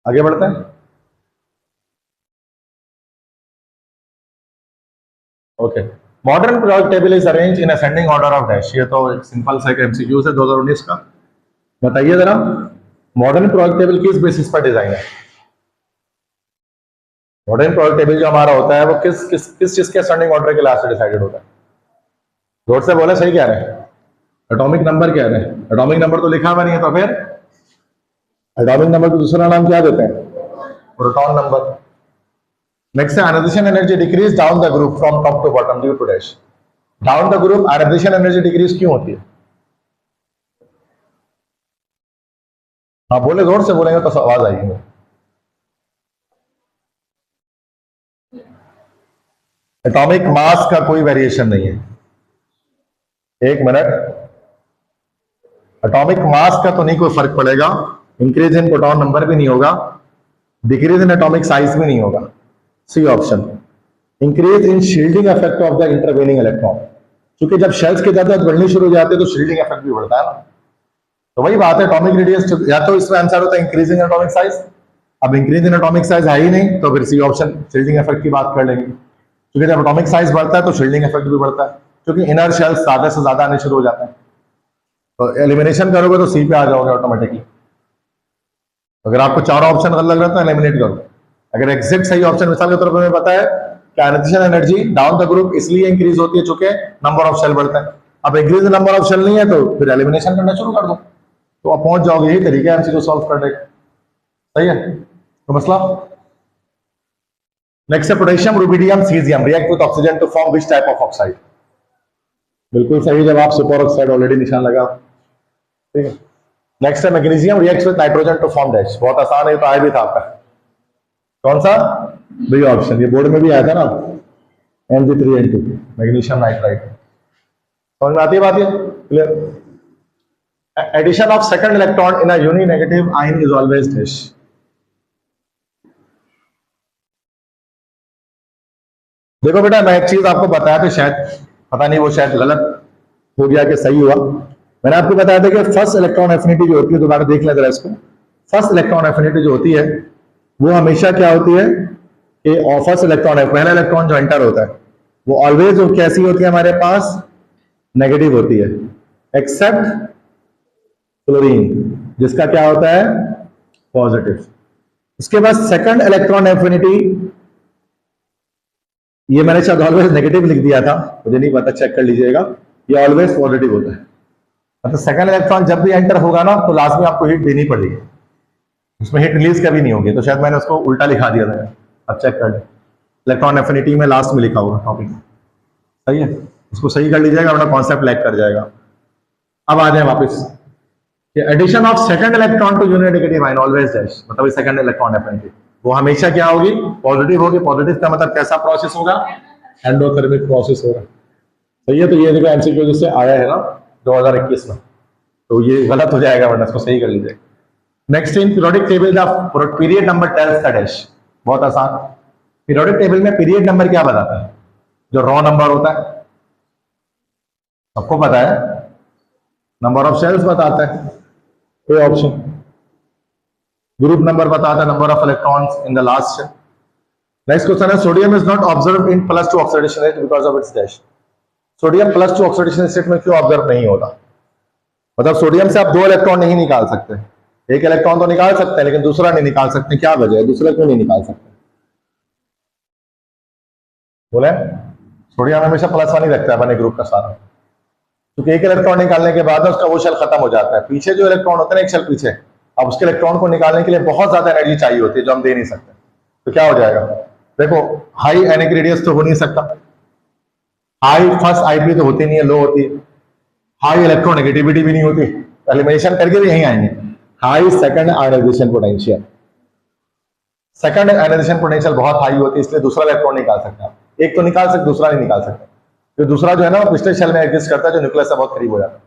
आगे बढ़ते हैं। Okay, modern periodic table is arrange in ascending order of dash, ये तो एक सिंपल सा एमसीक्यू है 2019 का। बताइए जरा मॉडर्न पीरियोडिक टेबल किस बेसिस पर डिजाइन है। मॉडर्न पीरियोडिक टेबल जो हमारा होता है वो किस किस किस चीज के असेंडिंग ऑर्डर के लास्ट डिसाइडेड होता है। जोर से बोले, सही कह रहे हैं, एटॉमिक नंबर कह रहे हैं, एटॉमिक नंबर तो लिखा हुआ नहीं है, तो फिर एटॉमिक नंबर को दूसरा नाम क्या देते हैं, प्रोटॉन नंबर। नेक्स्ट है, ionization energy decrease down the group from top to bottom due to dash. Down the group ionization energy decrease क्यों होती है, हाँ बोले, जोर से बोलेंगे तो आवाज आएगी। एटॉमिक मास का कोई वेरिएशन नहीं है। एक मिनट, एटॉमिक मास का तो नहीं कोई फर्क पड़ेगा, इंक्रीज इन प्रोटॉन नंबर भी नहीं होगा, डिक्रीज इन एटॉमिक साइज भी नहीं होगा। C option, increase in shielding effect of the intervening electron. क्योंकि जब शेल्स की तादाद बढ़नी शुरू हो जाती है तो शील्डिंग इफेक्ट भी बढ़ता है ना। तो वही बात है, एटॉमिक रेडियस, या तो इसमें आंसर होता है इंक्रीजिंग एटॉमिक साइज। अब इंक्रीज इन एटॉमिक साइज है ही नहीं, तो फिर सी ऑप्शन शील्डिंग इफेक्ट की बात कर लेंगे। क्योंकि जब एटॉमिक साइज बढ़ता है तो शील्डिंग इफेक्ट भी बढ़ता है, क्योंकि इनर शेल्स ज्यादा से ज्यादा आने शुरू हो जाते हैं। तो एलिमिनेशन करोगे तो सी पे आ जाओगे ऑटोमेटिकली। अगर आपको चारों ऑप्शन गलत लग रहा है तो एलिमिनेट करो। अगर एग्जैक्ट सही ऑप्शन, मिसाल के तौर पर हमें पता है कि ionization energy down the group इसलिए इंक्रीज होती है चूंकि नंबर ऑफ शेल बढ़ता है। अब इंक्रीज नंबर ऑफ शेल नहीं है तो फिर एलिमिनेशन करना शुरू कर दो, तो आप पहुंच जाओगे। यही तरीका है एमसीक्यू सॉल्व करने का। सही है तो मसला। नेक्स्ट है potassium, rubidium, caesium react with oxygen to form which type of oxide. बिल्कुल सही जवाब, सुपर ऑक्साइड, ऑलरेडी निशान लगा। ठीक है। नेक्स्ट है magnesium reacts with nitrogen to form dash. बहुत आसान है, तो आया भी था आपका। कौन सा? बी ऑप्शन, ये बोर्ड में भी आया था ना, Mg3N2 मैग्नीशियम नाइट्राइड। समझ में आती है बात ये? Clear. Addition of second electron in a uni negative ion is always dash. देखो बेटा, मैं एक चीज आपको बताया था, शायद पता नहीं वो शायद गलत हो गया कि सही हुआ। मैंने आपको बताया था कि फर्स्ट इलेक्ट्रॉन एफिनिटी जो होती है, दोबारा देख लें जरा इसको। फर्स्ट इलेक्ट्रॉन एफिनिटी जो होती है वो हमेशा क्या होती है कि फर्स्ट इलेक्ट्रॉन है, पहला इलेक्ट्रॉन जो एंटर होता है वो ऑलवेज कैसी होती है हमारे पास? नेगेटिव होती है, एक्सेप्ट क्लोरीन जिसका क्या होता है? पॉजिटिव। उसके बाद सेकंड इलेक्ट्रॉन एफिनिटी, ये मैंने शायद ऑलवेज नेगेटिव लिख दिया था, मुझे नहीं पता, चेक कर लीजिएगा। ये ऑलवेज पॉजिटिव होता है। मतलब सेकंड इलेक्ट्रॉन जब भी एंटर होगा ना तो लास्ट में आपको हिट देनी पड़ेगी, उसमें हिट रिलीज कभी नहीं होगी। तो शायद मैंने उसको उल्टा लिखा दिया था, अब चेक कर लें। इलेक्ट्रॉन एफिनिटी में लास्ट में लिखा होगा टॉपिक, सही है, उसको सही कर लीजिएगा अपना कॉन्सेप्ट लैग कर जाएगा। अब आ जाए वापस, addition of second electron to unit negative ion always dash, मतलब सेकंड इलेक्ट्रॉन एफिनिटी वो हमेशा क्या होगी? पॉजिटिव होगी। पॉजिटिव का मतलब कैसा प्रोसेस होगा? एंडोथर्मिक प्रोसेस होगा। सही है। तो ये देखो एमसीक्यू जिससे आया है ना 2021 में, तो ये गलत हो जाएगा, वरना इसको सही कर लीजिए। Next in periodic table the period number tells the dash. बहुत आसान, पीरियोडिक टेबल में पीरियड नंबर क्या बताता है? जो रॉ नंबर होता है, सबको पता है, नंबर ऑफ शेल्स बताता है, कोई ऑप्शन। ग्रुप नंबर बताता है, number of electrons in the last shell. Next question है, sodium is not observe in +2 oxidation rate because of its dash. Sodium +2 oxidation state में क्यों ऑब्जर्व नहीं होता? मतलब सोडियम से आप 2 इलेक्ट्रॉन नहीं निकाल सकते, एक इलेक्ट्रॉन तो निकाल सकते हैं लेकिन दूसरा नहीं निकाल सकते। क्या वजह है? दूसरा क्यों नहीं निकाल सकते? बोले, सोडियम हमेशा +1 ही रखता है अपने ग्रुप का सारा, क्योंकि एक इलेक्ट्रॉन निकालने के बाद उसका वो शेल खत्म हो जाता है। पीछे जो इलेक्ट्रॉन होता है ना, एक शेल पीछे, अब उसके इलेक्ट्रॉन को निकालने के लिए बहुत ज्यादा एनर्जी चाहिए होती है जो हम दे नहीं सकते। तो क्या हो जाएगा? देखो, हाई एनिक रेडियस तो हो नहीं सकता, हाई फर्स्ट आईपी तो होती नहीं है, लो होती है, हाई इलेक्ट्रोनेगेटिविटी भी नहीं होती, एलिमिनेशन करके भी यहीं आएंगे। High second ionization potential, second ionization potential बहुत हाई होती है, इसलिए दूसरा इलेक्ट्रॉन निकाल सकते हैं। एक तो निकाल सकते, दूसरा नहीं निकाल सकते। तो दूसरा जो है ना वो पिछले शेल में एग्जिस्ट करता है, जो न्यूक्लियस से बहुत करीब हो जाता है।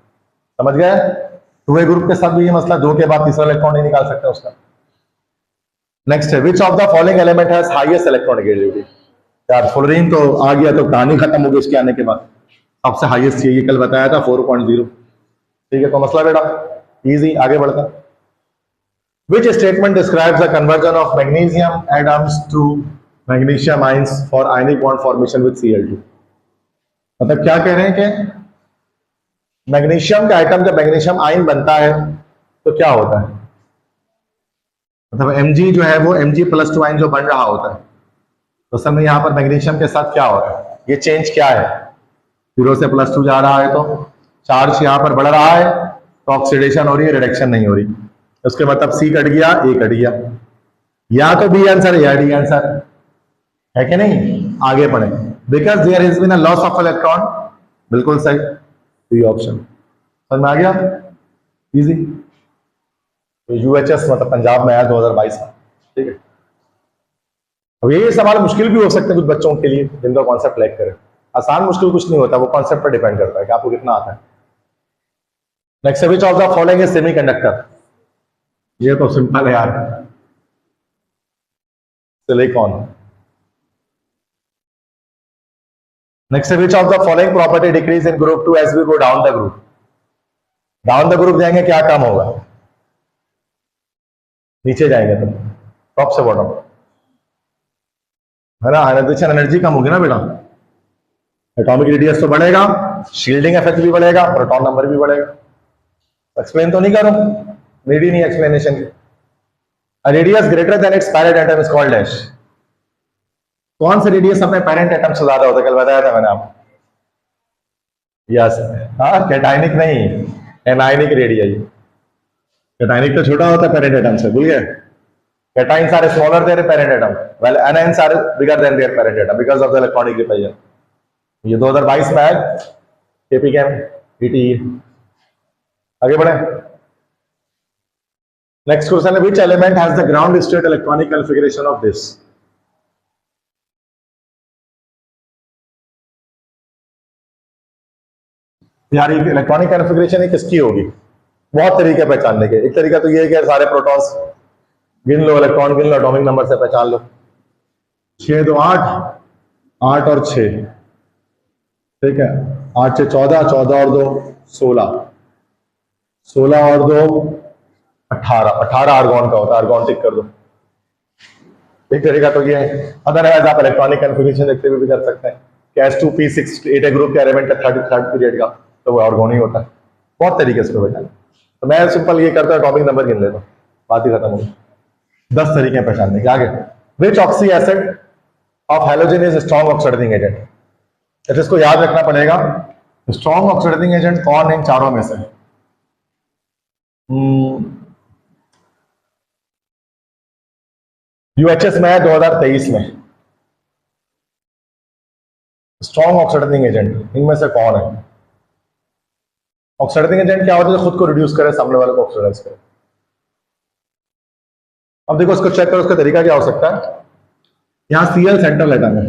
समझ गए? टू ग्रुप के साथ भी ये मसला, 2 के बाद तीसरा इलेक्ट्रॉन नहीं निकाल सकते उसका। नेक्स्ट है, विच of the following element has highest electronegativity. यार फ्लोरीन तो आ गया तो कहानी खत्म हो गई इसके आने के बाद, सबसे हाईएस्ट चाहिए, कल बताया था 4.0। ठीक है, तो मसला बेटा इजी, आगे बढ़ता। Which statement describes the conversion of magnesium atoms to magnesium ions for ionic bond formation with Cl2? मतलब क्या कह रहे हैं कि मैग्नीशियम का आइटम जब मैग्नीशियम आयन बनता है तो क्या होता है? मतलब Mg जो है वो Mg+2 आयन जो बन रहा होता है, तो समय यहाँ पर मैग्नीशियम के साथ क्या हो रहा है? ये चेंज क्या है? 0 से +2 जा रहा है तो चार्ज यहाँ पर बढ़ रहा है, तो ऑक्सीडेशन हो रही है, रिडक्शन नहीं हो रही। उसके मतलब सी कट गया, ए कट गया, या तो बी आंसर या डी आंसर है कि नहीं? आगे पढ़े, because there has been a loss of electron. बिल्कुल सही, बी ऑप्शन। समझ में आ गया? इजी। तो यूएचएस मतलब पंजाब में आया 2022 में, ठीक है। अब ये सवाल मुश्किल भी हो सकते हैं कुछ बच्चों के लिए जिनका कॉन्सेप्ट लैक करे। आसान मुश्किल कुछ नहीं होता, वो कॉन्सेप्ट पर डिपेंड करता है कि आपको कितना आता है। Next, which of the following is semiconductor? ये तो सिंपल है यार, silicon. Next, which of the following property decrease in group 2 as we go down the group? Down the group जाएंगे क्या काम होगा? नीचे जाएंगे तो टॉप से बॉटम, है ना, आयनाइजेशन एनर्जी कम होगी ना बेटा, एटॉमिक रेडियस तो बढ़ेगा, शील्डिंग इफेक्ट भी बढ़ेगा, प्रोटॉन नंबर भी बढ़ेगा। एक्सप्लेन तो नहीं करूं, नीड ही नहीं एक्सप्लेनेशन की। Radius greater than it's parent atom is called dash. कौन सा रेडियस अपने पैरेंट एटम से ज्यादा होता है? कल बताया था मैंने आपको। यस, हाँ, कैटाइनिक नहीं, एनाइनिक रेडियस। कैटाइनिक तो छोटा होता है पैरेंट एटम से, भूल गए? Cations are smaller than their parent atom, while anions are bigger than their parent atom because of the electronic repulsion. ये 2022 में है KPChem ETE। आगे बढ़े। नेक्स्ट क्वेश्चन है, which element has the ground state electronic configuration of this? यार ये electronic configuration किसकी होगी? बहुत तरीके पहचानने के। एक तरीका तो ये है कि सारे प्रोटॉन्स गिन लो, इलेक्ट्रॉन गिन लो, एटॉमिक नंबर से पहचान लो। 6 2 8, 8 और 6, ठीक है। 8 से 14, 14 और 2 16, 16 और 2 18, 18 आर्गॉन का होता है, आर्गॉन टिक कर दो। एक तरीका तो ये है। अदरवाइज आप इलेक्ट्रॉनिक कॉन्फ़िगरेशन देखते हुए भी कर सकते हैं कि S2P6 8 ग्रुप के एलिमेंट है थर्ड पीरियड का, तो वो आर्गॉन ही होता है। बहुत तरीके से पहचान। तो मैं सिंपल ये करता हूँ, एटॉमिक नंबर गिन लेता हूँ, बात ही खत्म होगी। 10 तरीके पहचानने के। आगे, which oxy acid of halogen is strong oxidizing agent? तो इसको याद रखना पड़ेगा, स्ट्रॉन्ग ऑक्सीडाइजिंग एजेंट कौन है इन चारों में से? यूएचएस में है 2023 में, स्ट्रॉन्ग ऑक्सीडाइजिंग एजेंट इनमें से कौन है? ऑक्सीडाइजिंग एजेंट क्या होता है? खुद को रिड्यूस करे, सामने वाले को ऑक्सीडाइज करे। अब देखो इसको चेक करो, उसका तरीका क्या हो सकता है। यहां Cl सेंट्रल एटम है,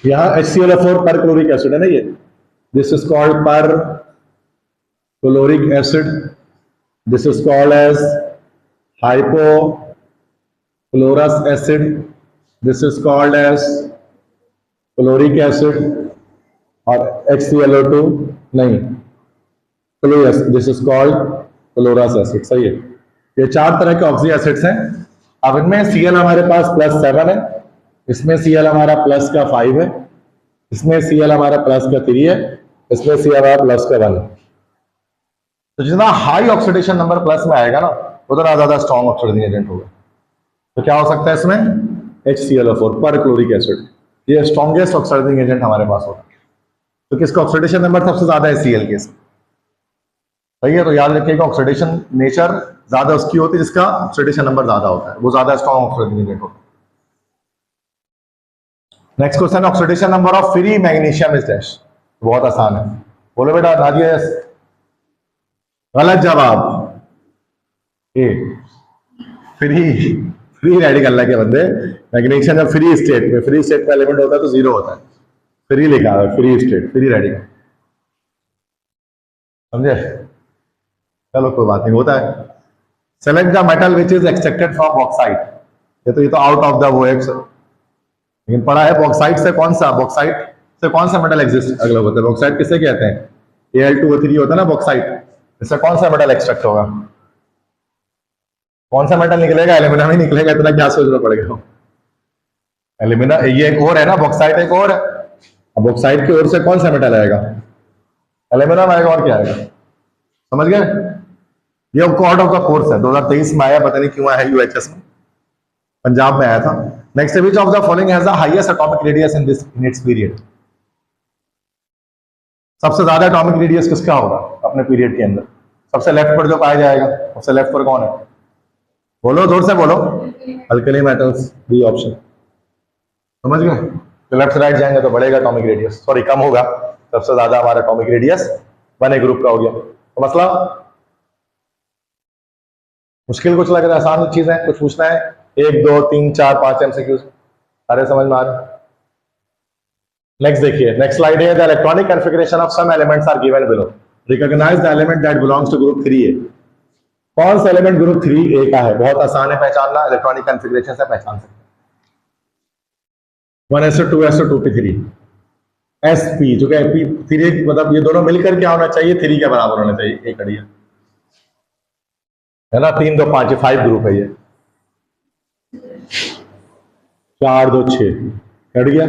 यहां HClO4 पर क्लोरिक एसिड है ना, ये this is called perchloric acid, this is called as hypochlorous acid, this is called as chloric acid, और HClO2 नहीं, this is called chlorous acid. सही है, ये 4 तरह के ऑक्सी एसिड्स हैं। अब इनमें Cl हमारे पास +7 है, इसमें Cl हमारा प्लस का 5 है, इसमें Cl हमारा प्लस का 3 है, इसमें Cl हमारा प्लस का 1 है। तो जितना हाई ऑक्सीडेशन नंबर प्लस में आएगा ना, उतना ज्यादा स्ट्रॉन्ग ऑक्सीडाइजिंग एजेंट होगा। तो क्या हो सकता है इसमें? HClO4 पर क्लोरिक एसिड, ये स्ट्रॉन्गेस्ट ऑक्सीडाइजिंग एजेंट हमारे पास होगा। तो किसका ऑक्सीडेशन नंबर सबसे ज्यादा है? Cl के। सही है, तो याद रखिएगा ऑक्सीडेशन नेचर ज्यादा उसकी होती है जिसका ऑक्सीडेशन नंबर ज्यादा होता है, वो ज्यादा स्ट्रॉन्ग ऑक्सीडाइजिंग एजेंट होता है। Next question, oxidation number of free magnesium is dash? बहुत आसान है, बोलो बेटा। नादिया, गलत जवाब। ए, फ्री रेडिकल लगे बंदे। मैग्नीशियम जब फ्री स्टेट में, फ्री स्टेट का एलिमेंट होता है तो 0 होता है, फ्री लिखा है, फ्री स्टेट, फ्री रेडिकल, समझे? चलो कोई बात नहीं, होता है। Select the metal which is extracted from bauxite. ये तो आउट ऑफ द वो है, लेकिन पढ़ा है बॉक्साइट से कौन सा, बॉक्साइट से कौन सा मेटल एग्जिस्ट अगला होता है? बॉक्साइट किसे कहते हैं? Al2O3 होता है ना बॉक्साइट, इससे कौन सा मेटल एक्सट्रैक्ट होगा? कौन सा मेटल निकलेगा? एल्यूमिनियम ही निकलेगा, इतना क्या सोचना पड़ेगा। एल्यूमिनियम, ये एक और है ना, बॉक्साइट एक और है। अब बॉक्साइट की ओर से कौन सा मेटल आएगा? एल्यूमिनियम आएगा, और क्या आएगा? समझ गए? ये आउट ऑफ द कोर्स है, 2023 में आया, पता नहीं क्यों आया यूएचएस में, पंजाब में आया था। Next, which of the following has the highest atomic radius in its period? सबसे ज्यादा एटॉमिक रेडियस किसका होगा अपने पीरियड के अंदर? सबसे लेफ्ट पर जो पाया जाएगा, सबसे लेफ्ट पर कौन है? बोलो, जोर से बोलो। Alkali metals, B option. समझ गए? तो लेफ्ट राइट जाएंगे तो बढ़ेगा एटॉमिक रेडियस, सॉरी कम होगा। सबसे ज्यादा हमारा एटॉमिक रेडियस 1A ग्रुप का हो गया। तो मसला मुश्किल कुछ लग रहा है, आसान चीज है, कुछ पूछना है? 1 2 3 4 5 MCQ सारे समझ में आ रहे हैं? नेक्स्ट देखिए, नेक्स्ट स्लाइड है, the electronic configuration of some elements are given below, recognize the element that belongs to group 3A। कौन सा एलिमेंट ग्रुप 3A का है? बहुत आसान है पहचानना, इलेक्ट्रॉनिक कॉन्फ़िगरेशन से पहचान सकते हैं। 1s2 2s2 2p3 sp, जो कि p3 मतलब ये दोनों मिलकर क्या होना चाहिए? 3 के बराबर होना चाहिए, एक कड़ी है ना। 3 2 5 5 ग्रुप है ये, 4 2 6 कट गया,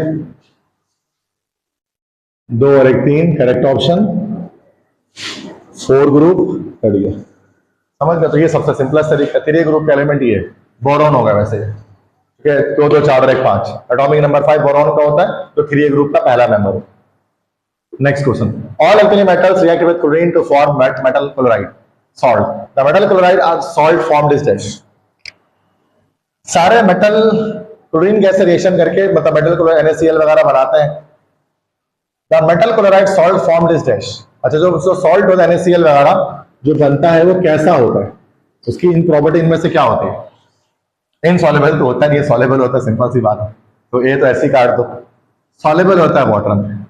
2 और 1 3 करेक्ट ऑप्शन, 4 ग्रुप कट गया। समझ गया? तो ये सबसे सिंपलेस्ट तरीका, 3 ग्रुप का एलिमेंट ये बोरॉन होगा वैसे, ठीक है। 2 2 4 और 1 5, एटॉमिक नंबर 5 बोरॉन का होता है, तो 3A ग्रुप का पहला member. Next question, all alkali metals react with chlorine to form metal chloride salt, the metal chloride or salt formed is dash. सारे मेटल क्लोरीन गैस से रिएक्शन करके मतलब मेटल क्लोराइड NaCl वगैरह बनाते हैं। The metal chloride salt formed is dash. अच्छा, जो salt होता है NaCl वगैरह जो बनता है वो कैसा होता है? उसकी इन प्रॉपर्टी इनमें से क्या होती है? इनसॉल्युबल तो होता नहीं है, सॉल्युबल होता है, सिंपल सी बात है। तो ए तो ऐसी काट दो, सॉल्युबल होता है वाटर में।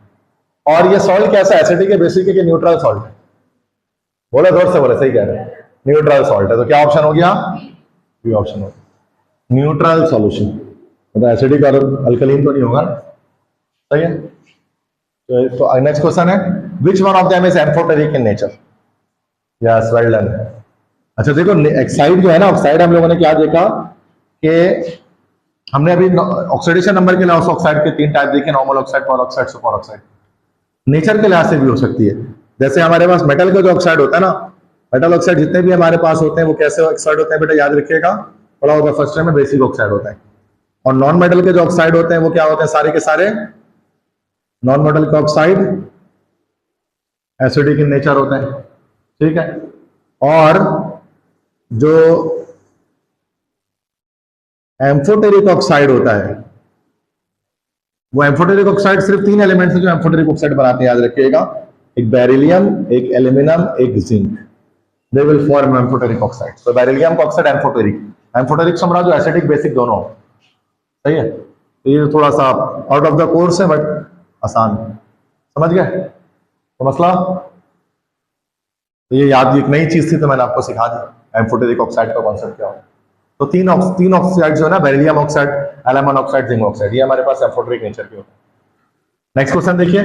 और ये सॉल्ट कैसा, एसिडिक है, बेसिक है कि न्यूट्रल सॉल्ट है? बोले जोर से बोले, सही कह रहे हैं, न्यूट्रल सॉल्ट है। तो क्या ऑप्शन हो गया? बी ऑप्शन हो गया, न्यूट्रल सॉल्यूशन। मतलब एसिडिक और अल्कलीन तो नहीं होगा ना, सही है। तो नेक्स्ट क्वेश्चन है, which one of them is amphoteric in nature? Yes, well done. अच्छा देखो, ऑक्साइड जो है ना, ऑक्साइड हम लोगों ने क्या देखा कि हमने अभी ऑक्सीडेशन नंबर के लिए ऑक्साइड के 3 टाइप देखे, नॉर्मल ऑक्साइड, पर ऑक्साइड, सुपर ऑक्साइड। नेचर के लिहाज से भी हो सकती है। जैसे हमारे पास मेटल का जो ऑक्साइड होता है ना, मेटल ऑक्साइड जितने भी हमारे पास होते हैं वो कैसे ऑक्साइड होते हैं बेटा, याद रखिएगा, पढ़ा होगा फर्स्ट टाइम में, बेसिक ऑक्साइड होता है। और नॉन मेटल के जो ऑक्साइड होते हैं वो क्या होते हैं? सारे के सारे नॉन मेटल के ऑक्साइड एसिडिक इन नेचर होते हैं, ठीक है। और जो एम्फोटेरिक ऑक्साइड होता है, वो एम्फोटेरिक ऑक्साइड सिर्फ 3 एलिमेंट से जो एम्फोटेरिक ऑक्साइड बनाते हैं, याद रखिएगा, एक बेरिलियम, एक एल्यूमिनियम, एक zinc. They will form amphoteric oxide. तो बेरिलियम का ऑक्साइड एम्फोटेरिक, एम्फोटेरिक समझा जो एसिडिक बेसिक दोनों, सही है। तो ये थोड़ा सा आउट ऑफ द कोर्स है बट आसान, समझ गए तो मसला। तो ये याद, एक नई चीज थी तो मैंने आपको सिखा दी एम्फोटेरिक ऑक्साइड का कॉन्सेप्ट क्या होता है। तो तीन ऑक्साइड जो है ना, beryllium oxide, aluminium oxide, zinc oxide, ये हमारे पास एम्फोटेरिक नेचर के होते हैं। नेक्स्ट क्वेश्चन देखिए,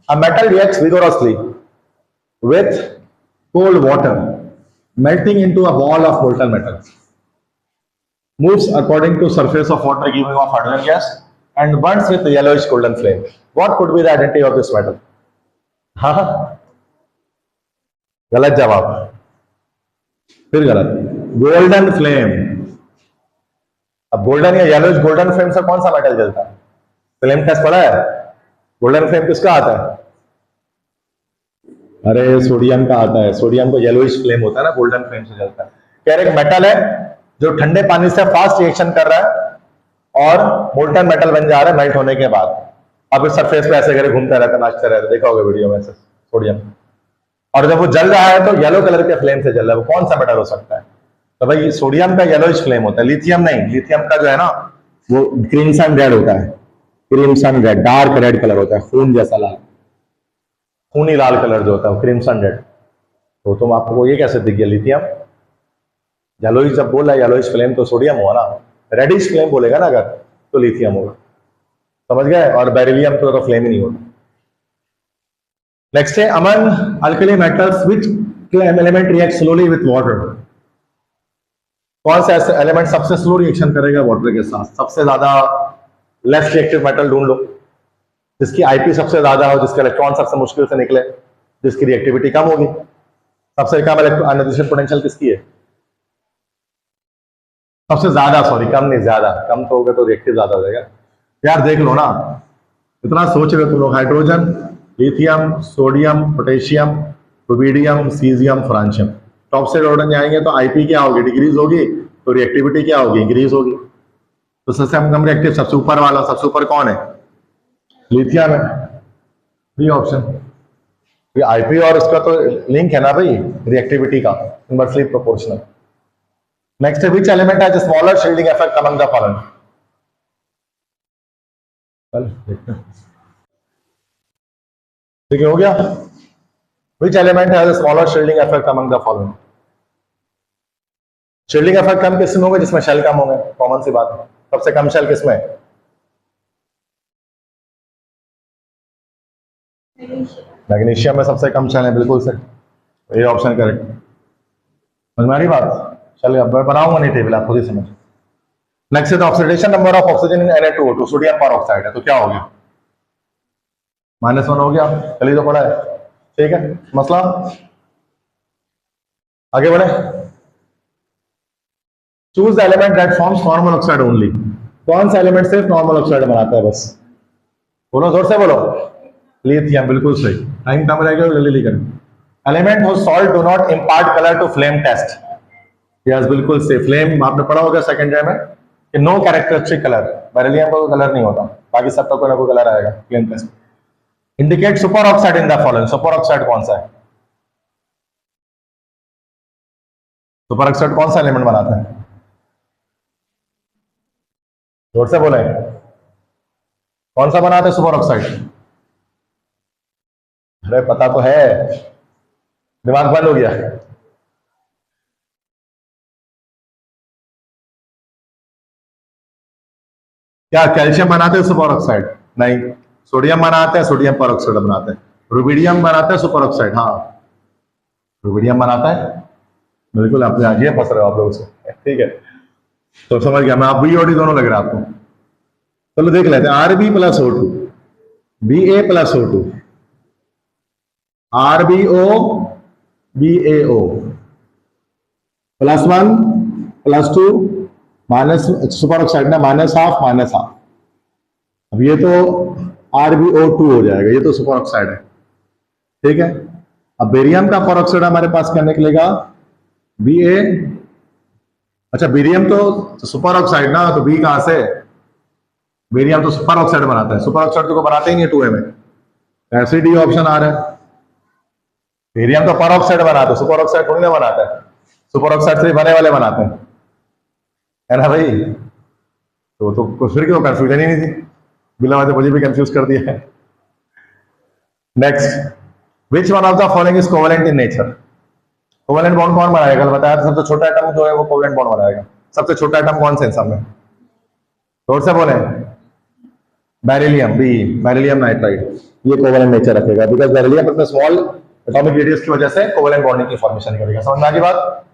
a metal reacts vigorously with cold water melting into a ball of molten metal, moves according to surface of water giving off hydrogen gas and burns with yellowish golden flame. What could be the identity of this metal? हाँ, गलत जवाब, फिर गलत, golden flame. अब golden या yellowish golden flame से कौन सा मेटल जलता है? फ्लेम टेस्ट पढ़ा है? गोल्डन फ्लेम किसका आता है? अरे सोडियम का आता है। सोडियम को येलोइश फ्लेम होता है ना, गोल्डन फ्लेम से जलता है। कह रहे एक मेटल है जो ठंडे पानी से फास्ट रिएक्शन कर रहा है और मोल्टन मेटल बन जा रहा है मेल्ट होने के बाद। अब इस सरफेस पे ऐसे करके घूमता रहता है, नाचता रहता है, देखा होगा वीडियो में, सोडियम। और जब वो जल रहा है तो येलो कलर के फ्लेम से जल रहा है, वो कौन सा मेटल हो सकता है? तो भाई सोडियम का येलोइश फ्लेम होता है, लिथियम नहीं। लिथियम का जो है ना वो क्रीमसन रेड होता है, क्रीमसन रेड, डार्क रेड कलर होता है, खून जैसा लाल, खूनी लाल कलर जो होता है क्रीमसन रेड। तो तुम आपको ये कैसे दिख गया लिथियम? येलोइश जब बोला येलोइश फ्लेम तो सोडियम हुआ ना, रेडिश फ्लेम बोलेगा ना अगर तो लिथियम होगा, समझ गए। और बेरिलियम तो फ्लेम ही नहीं होता। नेक्स्ट है, among alkali metals which element react slowly with water? कौन सा ऐसा एलिमेंट सबसे स्लो रिएक्शन करेगा वाटर के साथ? सबसे ज्यादा लेस रिएक्टिव मेटल ढूंढ लो जिसकी आईपी सबसे ज्यादा हो, जिसके इलेक्ट्रॉन सबसे मुश्किल से निकले, जिसकी रिएक्टिविटी कम होगी। सबसे कम आयनाइजेशन पोटेंशियल किसकी है? सबसे ज्यादा, सॉरी कम नहीं, ज्यादा। कम तो होगा तो रिएक्टिव ज्यादा हो जाएगा। यार देख लो ना, इतना सोच रहे हो तुम लोग। Hydrogen, lithium, sodium, potassium, rubidium, caesium, francium, top से ऑर्डर जाएंगे तो आईपी क्या होगी? डिक्रीज होगी, तो रिएक्टिविटी क्या होगी? इंक्रीज होगी। तो सबसे कम रिएक्टिव सबसे ऊपर वाला, सबसे ऊपर कौन है? लिथियम है, बी ऑप्शन। आईपी और उसका तो लिंक है ना भाई, रिएक्टिविटी का, इनवर्सली प्रोपोर्शनल। नेक्स्ट है which element has smaller shielding effect among the following. ठीक है, हो गया। Which element has smaller shielding effect among the following. Shielding effect कम किसमें होगा? जिसमें शेल कम होंगे, कॉमन सी बात है। सबसे कम शेल किसमें? मैग्नीशियम में सबसे कम शेल है, बिल्कुल सही, ये ऑप्शन करेक्ट। समझ में आ रही बात? चलिए अब मैं बनाऊंगा नहीं टेबल, आप खुद ही समझ। नेक्स्ट है oxidation number of oxygen in Na2O2, sodium peroxide है, तो क्या हो गया? -1 हो गया। चलिए तो पड़ा है, ठीक है मसला। आगे बढ़े। Choose the element that forms normal oxide only. कौन सा एलिमेंट सिर्फ नॉर्मल ऑक्साइड बनाता है बस? बोलो जोर से बोलो। लिथियम, बिल्कुल सही। टाइम कम रहेगा तो जल्दी करें। Element whose salt do not impart colour to flame test. Yes, बिल्कुल सही। फ्लेम आपने पढ़ा होगा सेकंड ईयर में कि नो कैरेक्टरिस्टिक कलर, बेरिलियम का कोई कलर नहीं होता, बाकी सबका कोई ना कोई कलर आएगा flame test. Indicate superoxide in the following. Superoxide कौन सा है? सुपर ऑक्साइड कौन सा एलिमेंट बनाता है? जोर से बोले, कौन सा बनाता है सुपर ऑक्साइड? अरे पता तो है, दिमाग बंद हो गया। क्या कैल्शियम बनाते हैं सुपर ऑक्साइड? नहीं। सोडियम बनाते हैं, सोडियम पर ऑक्साइड बनाते हैं। रुबिडियम बनाते हैं सुपर ऑक्साइड, हाँ रुबिडियम बनाता है, बिल्कुल। आप आगे फंस रहे हो आप लोग से, ठीक है तो समझ गया मैं। आप बी और डी दोनों लग रहा है आपको। चलो देख लेते हैं। R B plus O2, B A plus O2, RbO BaO, +1 +2 minus, super oxide ना -½ अब ये तो RbO2 हो जाएगा, ये तो सुपर ऑक्साइड है, ठीक है। अब बेरियम का पर ऑक्साइड हमारे पास क्या निकलेगा? Ba। अच्छा बेरियम तो सुपर ऑक्साइड ना, तो बी कहां से? बेरियम तो सुपर ऑक्साइड बनाता है, सुपर ऑक्साइड तो बनाते ही नहीं 2A में, ऐसे डी ऑप्शन आ रहा है। बेरियम तो पर ऑक्साइड बनाता है, सुपर ऑक्साइड थोड़ी ना बनाता है, सुपर ऑक्साइड से बने वाले बनाते हैं, है ना भाई? तो फिर क्यों कंफ्यूजन ही नहीं थी, बिना वजह मुझे भी कंफ्यूज कर दिया है। Next, which one of the following is covalent in nature. Covalent bond कौन बनाएगा? कल बताया था, सबसे छोटा एटम जो है वो कोवेलेंट बॉन्ड बनाएगा। सबसे छोटा एटम कौन सा इंसान में? जोर से बोले। बेरिलियम, बी बेरिलियम नाइट्राइड, ये कोवेलेंट नेचर रखेगा बिकॉज बेरिलियम अपने स्मॉल एटॉमिक रेडियस की वजह से कोवेलेंट बॉन्डिंग की फॉर्मेशन करेगा। समझ में आ गई बात?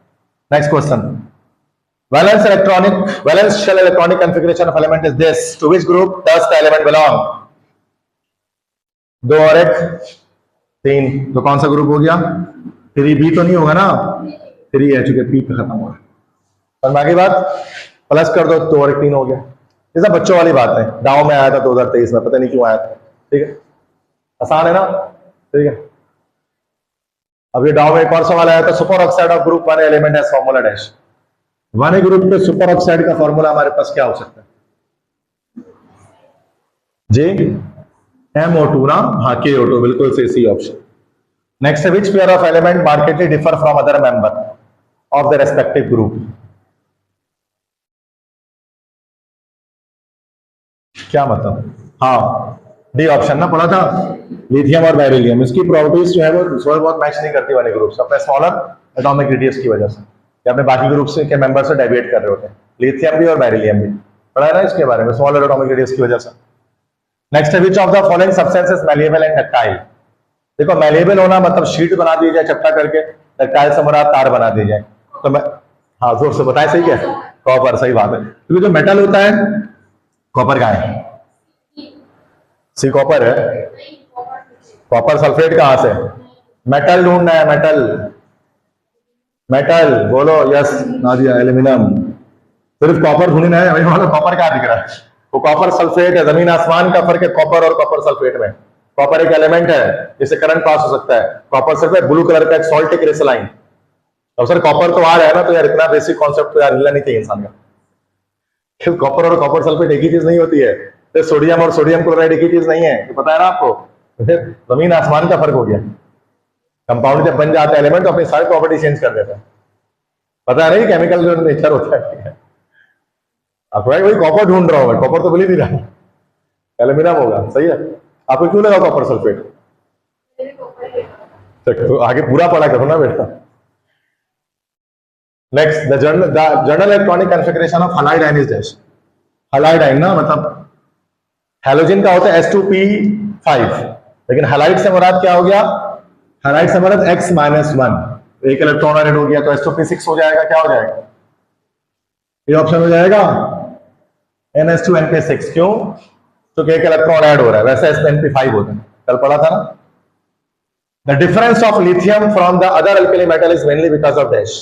Next question, valence shell electronic configuration of element is this, to which group does the element belong? 2 और 1 3, तो कौन सा ग्रुप हो गया? 3B तो नहीं होगा ना, 3 चुके P पे खत्म हो गया। और बाकी बात प्लस कर दो, 2 और 1 3 हो गया। ये सब बच्चों वाली बात है, गांव में आया था 2023 में, पता नहीं क्यों आया था, ठीक है आसान है ना, ठीक है। अब ये डाउ में एक और सवाल आया था, super oxide of group 1 element है फॉर्मूला डैश। 1A ग्रुप पे सुपर ऑक्साइड का फॉर्मूला हमारे पास क्या हो सकता है? जी MO2 ना, हाँ KO2, बिल्कुल से सी ऑप्शन। नेक्स्ट है, which pair of element markedly differ from other member of the respective group. क्या मतलब? हाँ डी ऑप्शन ना पढ़ा था, लिथियम और बेरिलियम, इसकी प्रॉपर्टीज जो है वो थोड़ा बहुत मैच नहीं करती वाले ग्रुप से, अपने स्मॉलर एटॉमिक रेडियस की वजह से, या अपने बाकी ग्रुप से के मेंबर से डेविएट कर रहे होते हैं। लिथियम भी और बेरिलियम भी पढ़ा है ना इसके बारे में, स्मॉलर एटॉमिक रेडियस की वजह से। नेक्स्ट है, विच of the following substance is malleable and ductile. देखो मैलिएबल होना मतलब शीट बना दी जाए चपटा करके, डक्टाइल से मुराद तार बना दी जाए। तो मैं हाँ जोर से बताए, सही है कॉपर, सही बात है, क्योंकि जो मेटल होता है कॉपर का है, सी कॉपर है, कॉपर सल्फेट कहां से? मेटल ढूंढना है, मेटल मेटल बोलो, यस नादिया, एल्यूमिनियम, सिर्फ कॉपर ढूंढना है भाई, मतलब कॉपर क्या दिख रहा है? वो कॉपर सल्फेट है, जमीन आसमान का फर्क है कॉपर और कॉपर सल्फेट में। कॉपर एक एलिमेंट है जिससे करंट पास हो सकता है, कॉपर सल्फेट ब्लू कलर का एक सॉल्ट क्रिस्टलाइन। अब सर कॉपर तो आ रहा है ना, तो यार इतना बेसिक कॉन्सेप्ट तो यार हिलना नहीं चाहिए इंसान का। कॉपर और कॉपर सल्फेट एक ही चीज नहीं होती है, तो सोडियम और सोडियम क्लोराइड एक ही चीज नहीं है, पता है ना आपको? जमीन आसमान का फर्क हो गया। कंपाउंड जब बन जाता है एलिमेंट तो अपनी सारी प्रॉपर्टी चेंज कर देता है। पता नहीं केमिकल जो नेचर होता है। आप वही कॉपर ढूंढ रहा हूँ, कॉपर तो मिल ही नहीं रहा, एल्यूमिनियम होगा, सही है। आपको क्यों लगा कॉपर सल्फेट? तो आगे पूरा पढ़ा करो ना बेटा। Next, the general electronic configuration of halide ion is dash. Halide ion ना मतलब हैलोजन का होता है S2P5, लेकिन हैलाइड से मुराद क्या हो गया? हैलाइड से मुराद X-1, एक इलेक्ट्रॉन ऐड हो गया तो S2P6 हो जाएगा, क्या हो जाएगा? ये ऑप्शन हो जाएगा NH2NP6। क्यों? क्योंकि एक इलेक्ट्रॉन ऐड हो रहा है, वैसे NP5 होता है, कल पढ़ा था ना। The difference of lithium from the other alkali metal is mainly because of dash.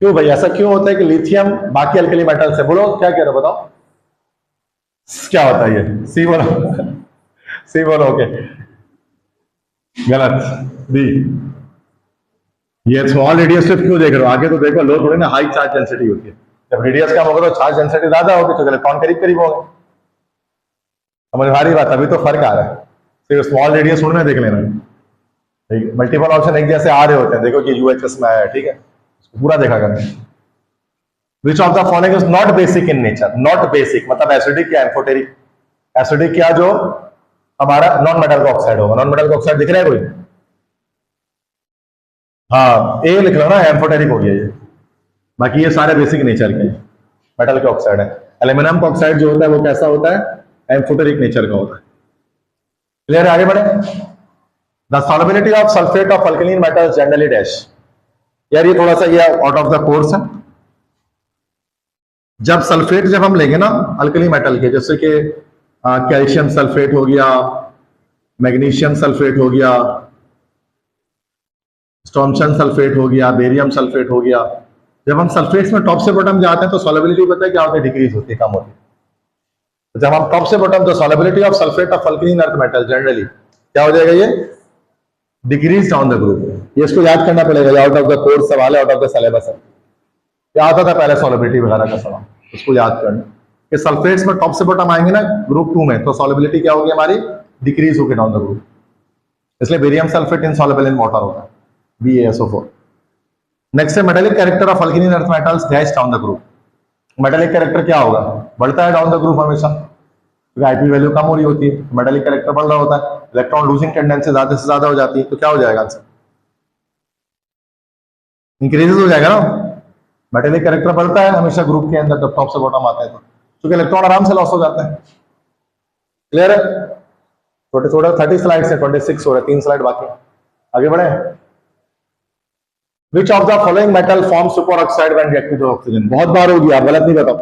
क्यों भाई ऐसा क्यों होता है कि लिथियम बाकी अल्कली मेटल से, बोलो क्या कह रहे हो बताओ, क्या होता है ये? सी बोलो सी बोलो, ओके गलत, बी। ये स्मॉल रेडियस से क्यों देख रहे हो? आगे तो देखो, लो थोड़ी ना हाई चार्ज डेंसिटी होती है, जब रेडियस कम होगा तो चार्ज डेंसिटी ज्यादा होगी, तो इलेक्ट्रॉन करीब करीब होंगे। समझ आ रही बात? अभी तो फर्क आ रहा है, सिर्फ स्मॉल रेडियस थोड़ी ना देख लेना, मल्टीपल ऑप्शन एक जैसे आ रहे होते हैं, देखो कि यूएचएस में आया है, ठीक है, पूरा देखा करना। विच of the following is not basic in nature? Not basic मतलब एसिडिक या एम्फोटेरिक? एसिडिक क्या जो हमारा नॉन मेटल का ऑक्साइड होगा। नॉन मेटल का ऑक्साइड दिख रहा है कोई? हाँ, ए लिख लो ना, एम्फोटेरिक हो गया ये। बाकी ये सारे बेसिक नेचर के मेटल के ऑक्साइड है। एल्यूमिनियम का ऑक्साइड जो होता है वो कैसा होता है? एम्फोटेरिक नेचर का होता है। क्लियर है? आगे बढ़े। The solubility of sulphate of alkaline metals generally dash. यार ये थोड़ा सा ये आउट ऑफ द कोर्स है। जब सल्फेट जब हम लेंगे ना अल्कली मेटल के, जैसे कि कैल्शियम सल्फेट हो गया, मैग्नीशियम सल्फेट हो गया, स्ट्रोंशन सल्फेट हो गया, बेरियम सल्फेट हो गया, जब हम सल्फेट्स में टॉप से बॉटम जाते हैं तो सॉल्युबिलिटी पता है क्या होती है? डिक्रीज होती है, कम होती है। तो जब हम टॉप से बॉटम, तो solubility of sulphate of alkaline earth metal generally क्या हो जाएगा? ये डिक्रीज डाउन द ग्रुप। ये इसको याद करना पड़ेगा, आउट ऑफ द कोर्स सवाल है, आउट ऑफ द सिलेबस है। क्या आता था पहले सॉल्युबिलिटी वगैरह का सवाल, उसको याद करना कि सल्फेट्स में टॉप से बॉटम आएंगे ना ग्रुप 2 में, तो सॉल्युबिलिटी क्या होगी हमारी? डिक्रीज होगी डाउन द ग्रुप। इसलिए barium sulphate insoluble in water होता है, BaSO4। नेक्स्ट है metallic character of alkaline earth metals dash down the group. Metallic character क्या होगा? बढ़ता है डाउन द ग्रुप हमेशा, क्योंकि आईपी वैल्यू कम हो रही होती है, मेटालिक कैरेक्टर बढ़ रहा होता है, इलेक्ट्रॉन लूजिंग टेंडेंसी ज्यादा से ज्यादा हो जाती है, तो क्या हो जाएगा आंसर? इंक्रीजेस हो जाएगा ना। मेटालिक कैरेक्टर बढ़ता है हमेशा ग्रुप के अंदर जब टॉप से बॉटम आता है, तो क्योंकि इलेक्ट्रॉन आराम से लॉस हो जाता है। क्लियर है? छोटे छोटे 30 स्लाइड से 26 हो रहे, 3 स्लाइड बाकी, आगे बढ़े। Which of the following metal forms superoxide when reacted with oxygen? बहुत बार हो गया, गलत नहीं बताओ।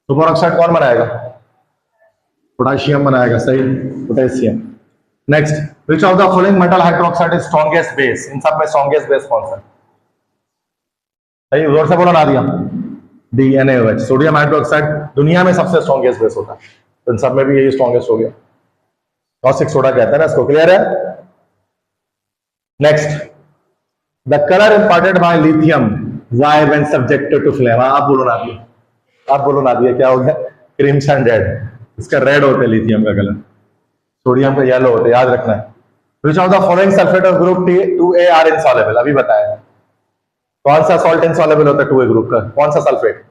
सुपरऑक्साइड कौन बनाएगा? पोटेशियम बनाएगा, सही, potassium. Next, which of the following metal hydroxide is strongest base? इन सब में strongest base कौन सा? सही, जोर से बोलो ना दिया। DNaOH, सोडियम हाइड्रोक्साइड दुनिया में सबसे स्ट्रॉन्गेस्ट बेस होता है, तो इन सब में भी यही स्ट्रॉन्गेस्ट हो गया, कॉस्टिक सोडा कहते हैं ना इसको। क्लियर है? Next, the colour imparted by lithium why when subjected to flame. आप बोलो ना दिया, आप बोलो ना दिया, क्या हो गया? क्रिम्सन रेड, इसका रेड होता है लिथियम का कलर, सोडियम का येलो होता है, याद रखना है। Which of the following sulphate of group 2A are insoluble? अभी बताया, कौन सा सॉल्ट इनसॉल्युबल होता है 2A ग्रुप का? कौन सा सल्फेट?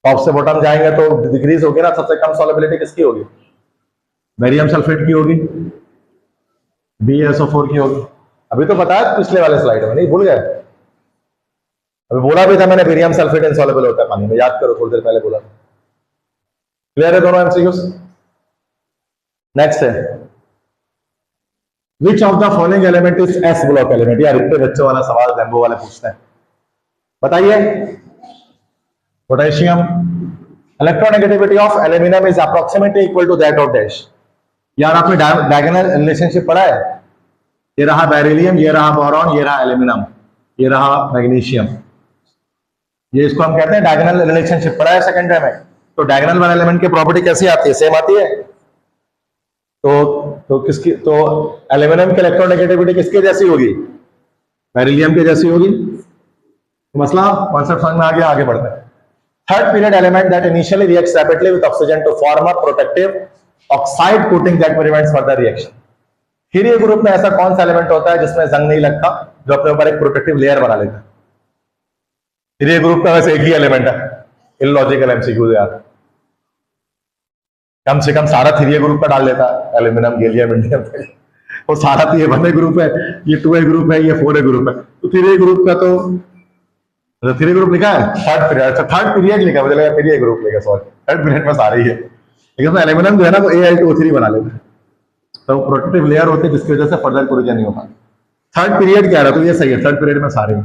टॉप से बॉटम जाएंगे तो डिक्रीज होगी ना, सबसे कम सॉल्युबिलिटी किसकी होगी? बेरियम सल्फेट की होगी, BaSO4 की होगी। अभी तो बताया पिछले वाले स्लाइड में, नहीं भूल गए? अभी बोला भी था मैंने, बेरियम सल्फेट इनसॉल्युबल होता है पानी में, याद करो, थोड़ी देर पहले बोला। क्लियर है दोनों एमसीक्यूज? नेक्स्ट है, विच of the following element is S block element? यार इतने बच्चों वाला सवाल जैम्बो वाले पूछते हैं, बताइए। Potassium. Electronegativity of aluminium is approximately equal to that of dash. यार आपने डायगोनल रिलेशनशिप पढ़ा है? ये रहा बेरिलियम, ये रहा बोरॉन, ये रहा एल्यूमिनियम, ये रहा मैग्नीशियम, ये इसको हम कहते हैं डायगोनल रिलेशनशिप, पढ़ा है सेकेंडरी में। तो डायगोनल वाले एलिमेंट की प्रॉपर्टी कैसी आती है? सेम आती है। तो किसकी? तो एल्यूमिनियम की इलेक्ट्रोनेगेटिविटी किसके जैसी होगी? बेरिलियम के जैसी होगी। तो मसला कॉन्सेप्ट समझ में आ गया, आगे बढ़ते हैं। Third period element that initially reacts rapidly with oxygen to form a protective oxide coating that prevents further reaction. फिर ये ग्रुप में ऐसा कौन सा एलिमेंट होता है जिसमें जंग नहीं लगता, जो अपने ऊपर एक प्रोटेक्टिव लेयर बना लेता है? फिर ये ग्रुप का वैसे एक ही एलिमेंट है, इलॉजिकल एमसीक्यू यार। कम से कम सारा 3A ग्रुप का डाल लेता, एल्यूमिनियम, गैलियम, इंडियम, वो सारा तो ये 1A ग्रुप है, ये 2A ग्रुप है, ये 4A ग्रुप है, तो 3A ग्रुप का तो 3A ग्रुप लिखा है, थर्ड पीरियड, अच्छा थर्ड पीरियड लिखा, मुझे लगा 3A ग्रुप लिखा, सॉरी, थर्ड पीरियड में सारे ही है, लेकिन एल्यूमिनियम जो है ना वो Al2O3 बना लेता है, तो प्रोटेक्टिव लेयर होते हैं जिसकी वजह से फर्दर कोरोजन नहीं होता। थर्ड पीरियड क्या रहा, तो ये सही है, थर्ड पीरियड में सारे हैं,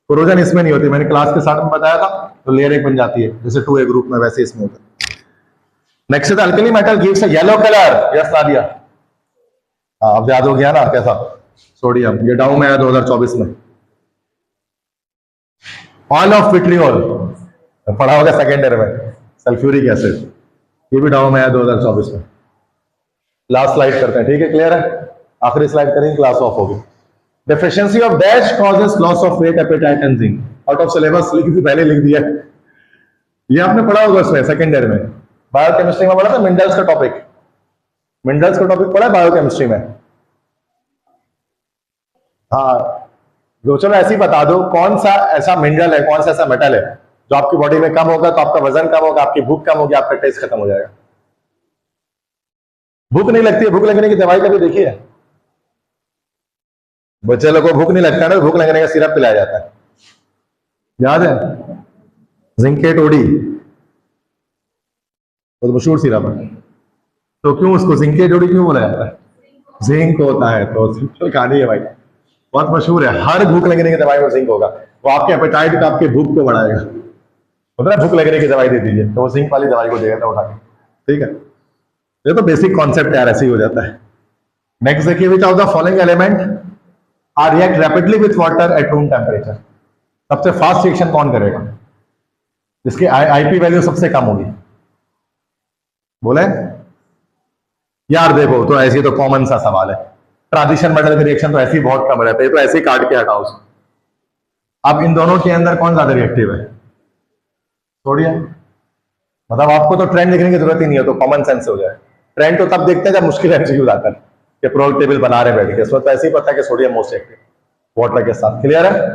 कोरोजन इसमें नहीं होती, मैंने क्लास के साथ में बताया था, तो लेयर एक बन जाती है, जैसे 2A ग्रुप में वैसे इसमें होता है। Next is alkali metal gives a yellow colour, yes Nadia, हाँ अब याद हो गया ना कैसा, सोडियम, ये डाउ में आया 2024 में। ऑयल ऑफ विट्रियोल पढ़ा होगा सेकेंड ईयर में, सल्फ्यूरिक एसिड, ये भी डाउ में आया 2024 में। लास्ट स्लाइड करते हैं, ठीक है, क्लियर है, आखिरी स्लाइड करेंगे, क्लास ऑफ होगी। Deficiency of dash causes loss of weight, appetite and zinc, out of syllabus लिख दी, पहले लिख दिया, ये आपने पढ़ा होगा उसमें सेकेंड ईयर में, बायोकेमिस्ट्री में पढ़ा था, मिनरल्स का टॉपिक, मिनरल्स का टॉपिक पढ़ा है बायोकेमिस्ट्री में, हाँ, जो चलो ऐसे ही बता दो कौन सा ऐसा मिनरल है, कौन सा ऐसा मेटल है जो आपकी बॉडी में कम होगा तो आपका वजन कम होगा, आपकी भूख कम होगी, आपका टेस्ट खत्म हो जाएगा। भूख नहीं लगती है, भूख लगने की दवाई कभी देखी है? बच्चे लोगों को भूख नहीं लगता है ना, भूख लगने का सिरप पिलाया जाता है, याद है, जिंकेट ओडी, बहुत मशहूर सिरप है, तो क्यों उसको जिंकेट ओडी क्यों बोला जाता है? जिंक होता है, तो सिंपल कहानी है भाई, बहुत मशहूर है, हर भूख लगने की दवाई में जिंक होगा, वो आपके एपेटाइट का, आपके भूख को बढ़ाएगा, होता है भूख लगने की दवाई दे दीजिए तो वो जिंक वाली दवाई को देगा उठा के, ठीक है, ये तो बेसिक कॉन्सेप्ट यार, ऐसे ही हो जाता है। नेक्स्ट देखिए, which of the following element are react rapidly with water at room temperature, सबसे फास्ट रिएक्शन कौन करेगा जिसकी आईपी वैल्यू सबसे कम होगी, बोले यार? देखो तो ऐसे तो कॉमन सा सवाल है, ट्रांजिशन मेटल की रिएक्शन तो ऐसे ही बहुत कम रहता है, तो ऐसे ही काट के हटाओ उसको। अब इन दोनों के अंदर कौन ज्यादा रिएक्टिव है? सोडियम, मतलब आपको तो ट्रेंड देखने की जरूरत ही नहीं है, तो कॉमन सेंस से हो जाए, ट्रेंड तो तब देखते हैं जब मुश्किल एमसीक्यू आता है कि प्रोडक्ट टेबल बना रहे बैठ के, इसमें तो ऐसे ही पता है कि सोडियम मोस्ट एक्टिव वाटर के साथ, क्लियर है?